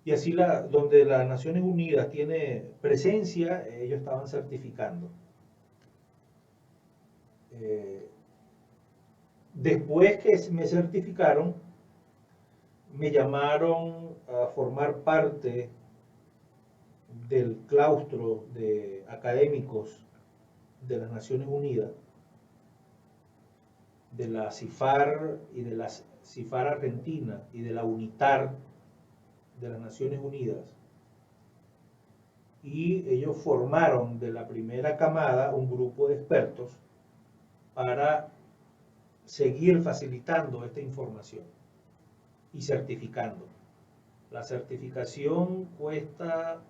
Y así donde las Naciones Unidas tiene presencia, ellos estaban certificando. Después que me certificaron, me llamaron a formar parte del claustro de académicos de las Naciones Unidas, de la CIFAR y de la CIFAR Argentina y de la UNITAR de las Naciones Unidas, y ellos formaron de la primera camada un grupo de expertos para seguir facilitando esta información y certificando. La certificación cuesta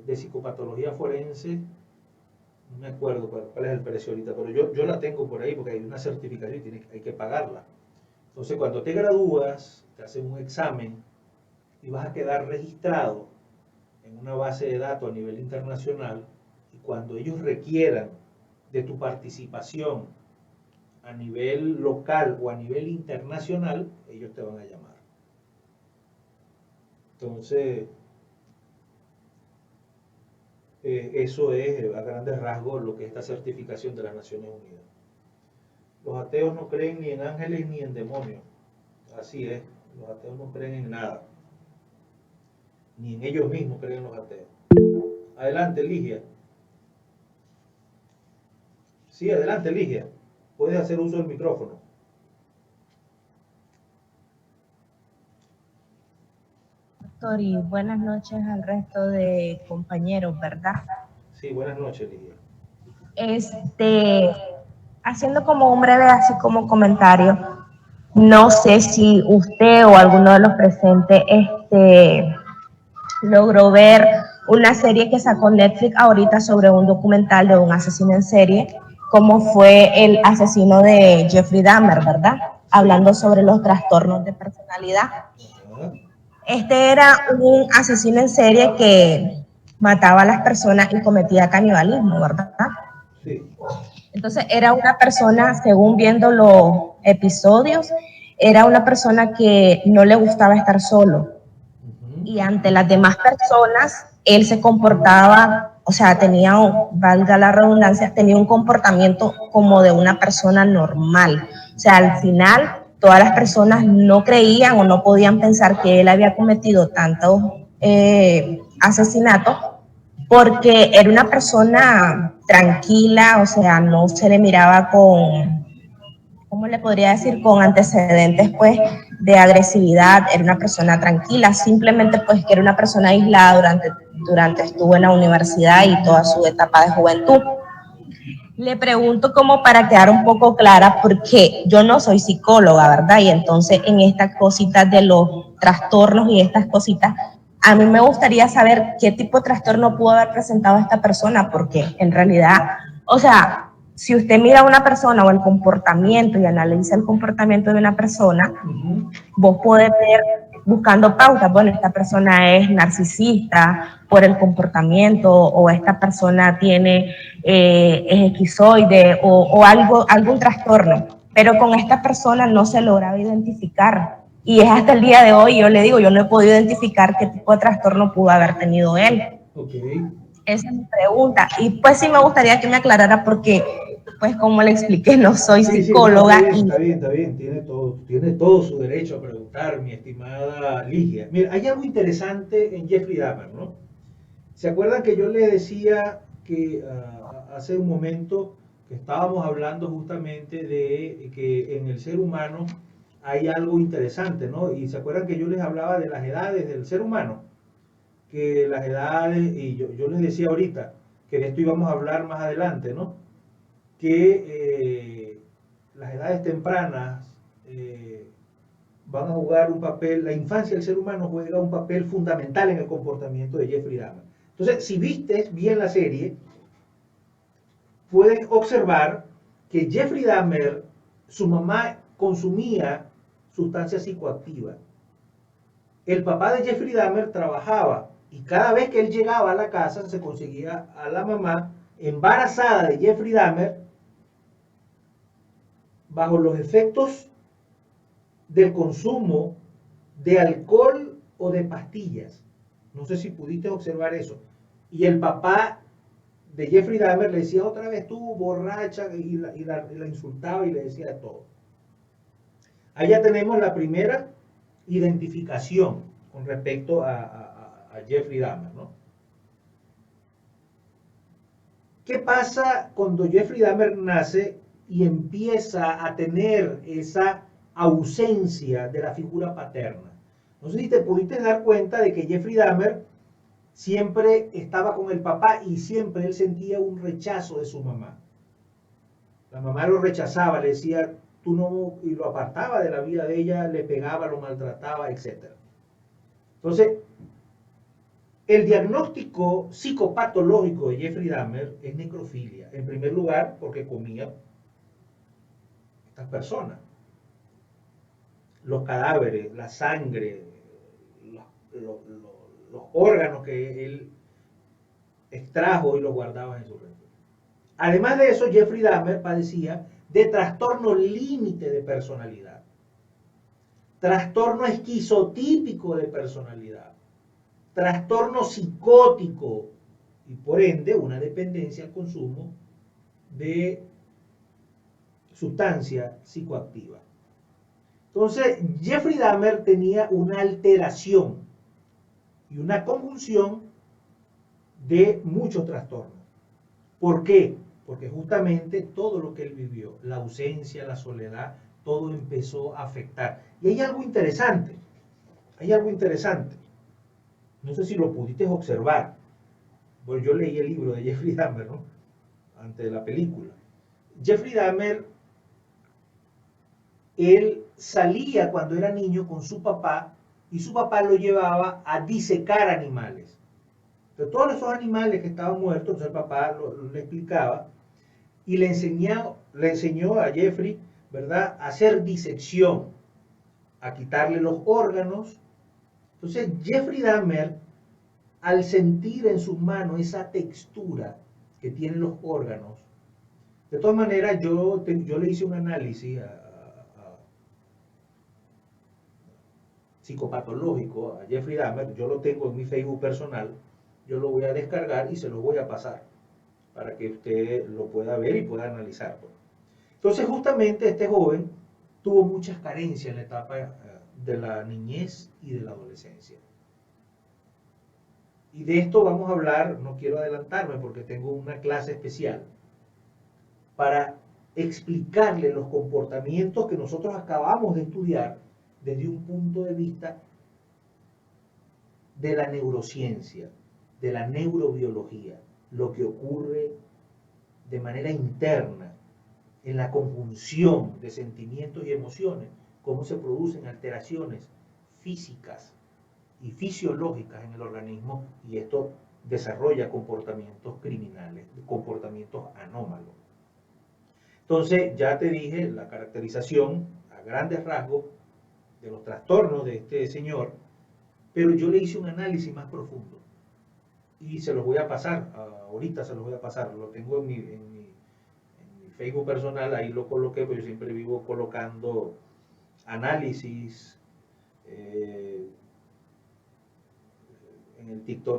de psicopatología forense, no me acuerdo cuál es el precio ahorita, pero yo la tengo por ahí porque hay una certificación y hay que pagarla. Entonces, cuando te gradúas, te hacen un examen y vas a quedar registrado en una base de datos a nivel internacional, y cuando ellos requieran de tu participación a nivel local o a nivel internacional, ellos te van a llamar. Entonces, eso es a grandes rasgos lo que es esta certificación de las Naciones Unidas. Los ateos no creen ni en ángeles ni en demonios. Así es, los ateos no creen en nada. Ni en ellos mismos creen los ateos. Adelante, Ligia. Sí, adelante, Ligia. Puedes hacer uso del micrófono. Doctor, y buenas noches al resto de compañeros, ¿verdad? Sí, buenas noches, Ligia. Haciendo como un breve, así como comentario, no sé si usted o alguno de los presentes logró ver una serie que sacó Netflix ahorita sobre un documental de un asesino en serie, como fue el asesino de Jeffrey Dahmer, ¿verdad? Hablando sobre los trastornos de personalidad. Era un asesino en serie que mataba a las personas y cometía canibalismo, ¿verdad? Sí. Entonces era una persona, según viendo los episodios, era una persona que no le gustaba estar solo. Y ante las demás personas, él se comportaba, o sea, tenía, valga la redundancia, tenía un comportamiento como de una persona normal. O sea, al final, todas las personas no creían o no podían pensar que él había cometido tantos asesinatos porque era una persona tranquila, o sea, no se le miraba con, ¿cómo le podría decir? Con antecedentes, pues, de agresividad. Era una persona tranquila, simplemente, pues, que era una persona aislada durante estuvo en la universidad y toda su etapa de juventud. Le pregunto como para quedar un poco clara, porque yo no soy psicóloga, ¿verdad? Y entonces en estas cositas de los trastornos y estas cositas, a mí me gustaría saber qué tipo de trastorno pudo haber presentado esta persona, porque en realidad, o sea, si usted mira a una persona o el comportamiento y analiza el comportamiento de una persona, vos podés ver buscando pautas, bueno, esta persona es narcisista por el comportamiento, o esta persona tiene, es esquizoide o algún trastorno, pero con esta persona no se lograba identificar. Y es hasta el día de hoy, yo le digo, yo no he podido identificar qué tipo de trastorno pudo haber tenido él. Okay. Esa es mi pregunta. Y pues sí me gustaría que me aclarara porque, pues como le expliqué, no soy psicóloga. Sí, no, está bien, tiene todo su derecho a preguntar, mi estimada Ligia. Mira, hay algo interesante en Jeffrey Dahmer, ¿no? ¿Se acuerdan que yo le decía que hace un momento que estábamos hablando justamente de que en el ser humano hay algo interesante, ¿no? Y se acuerdan que yo les hablaba de las edades del ser humano, que las edades, y yo les decía ahorita, que de esto íbamos a hablar más adelante, ¿no? Que las edades tempranas van a jugar un papel, la infancia del ser humano juega un papel fundamental en el comportamiento de Jeffrey Dahmer. Entonces, si viste bien la serie, puedes observar que Jeffrey Dahmer, su mamá consumía sustancias psicoactivas. El papá de Jeffrey Dahmer trabajaba y cada vez que él llegaba a la casa se conseguía a la mamá embarazada de Jeffrey Dahmer bajo los efectos del consumo de alcohol o de pastillas. No sé si pudiste observar eso. Y el papá de Jeffrey Dahmer le decía otra vez tú, borracha, y la insultaba y le decía de todo. Ahí ya tenemos la primera identificación con respecto a Jeffrey Dahmer, ¿no? ¿Qué pasa cuando Jeffrey Dahmer nace y empieza a tener esa ausencia de la figura paterna? No sé si te pudiste dar cuenta de que Jeffrey Dahmer siempre estaba con el papá y siempre él sentía un rechazo de su mamá. La mamá lo rechazaba, le decía, tú no, y lo apartaba de la vida de ella, le pegaba, lo maltrataba, etc. Entonces, el diagnóstico psicopatológico de Jeffrey Dahmer es necrofilia. En primer lugar, porque comía estas personas. Los cadáveres, la sangre, los órganos que él extrajo y los guardaba en su reino. Además de eso, Jeffrey Dahmer padecía de trastorno límite de personalidad, trastorno esquizotípico de personalidad, trastorno psicótico y por ende una dependencia al consumo de sustancia psicoactiva. Entonces, Jeffrey Dahmer tenía una alteración y una conjunción de muchos trastornos. ¿Por qué? Porque justamente todo lo que él vivió, la ausencia, la soledad, todo empezó a afectar. Y hay algo interesante, no sé si lo pudiste observar. Bueno, yo leí el libro de Jeffrey Dahmer, ¿no? Antes de la película. Jeffrey Dahmer, él salía cuando era niño con su papá y su papá lo llevaba a disecar animales. Entonces, todos esos animales que estaban muertos, entonces el papá le explicaba y le enseñó a Jeffrey, ¿verdad?, a hacer disección, a quitarle los órganos. Entonces, Jeffrey Dahmer, al sentir en sus manos esa textura que tienen los órganos, de todas maneras, yo le hice un análisis psicopatológico a Jeffrey Dahmer, yo lo tengo en mi Facebook personal, yo lo voy a descargar y se lo voy a pasar para que usted lo pueda ver y pueda analizarlo. Entonces, justamente este joven tuvo muchas carencias en la etapa de la niñez y de la adolescencia. Y de esto vamos a hablar, no quiero adelantarme porque tengo una clase especial, para explicarle los comportamientos que nosotros acabamos de estudiar desde un punto de vista de la neurociencia, de la neurobiología, lo que ocurre de manera interna en la conjunción de sentimientos y emociones, cómo se producen alteraciones físicas y fisiológicas en el organismo, y esto desarrolla comportamientos criminales, comportamientos anómalos. Entonces, ya te dije la caracterización a grandes rasgos de los trastornos de este señor, pero yo le hice un análisis más profundo y se los voy a pasar, ahorita se los voy a pasar, lo tengo en mi Facebook personal, ahí lo coloqué, porque yo siempre vivo colocando análisis en el TikTok.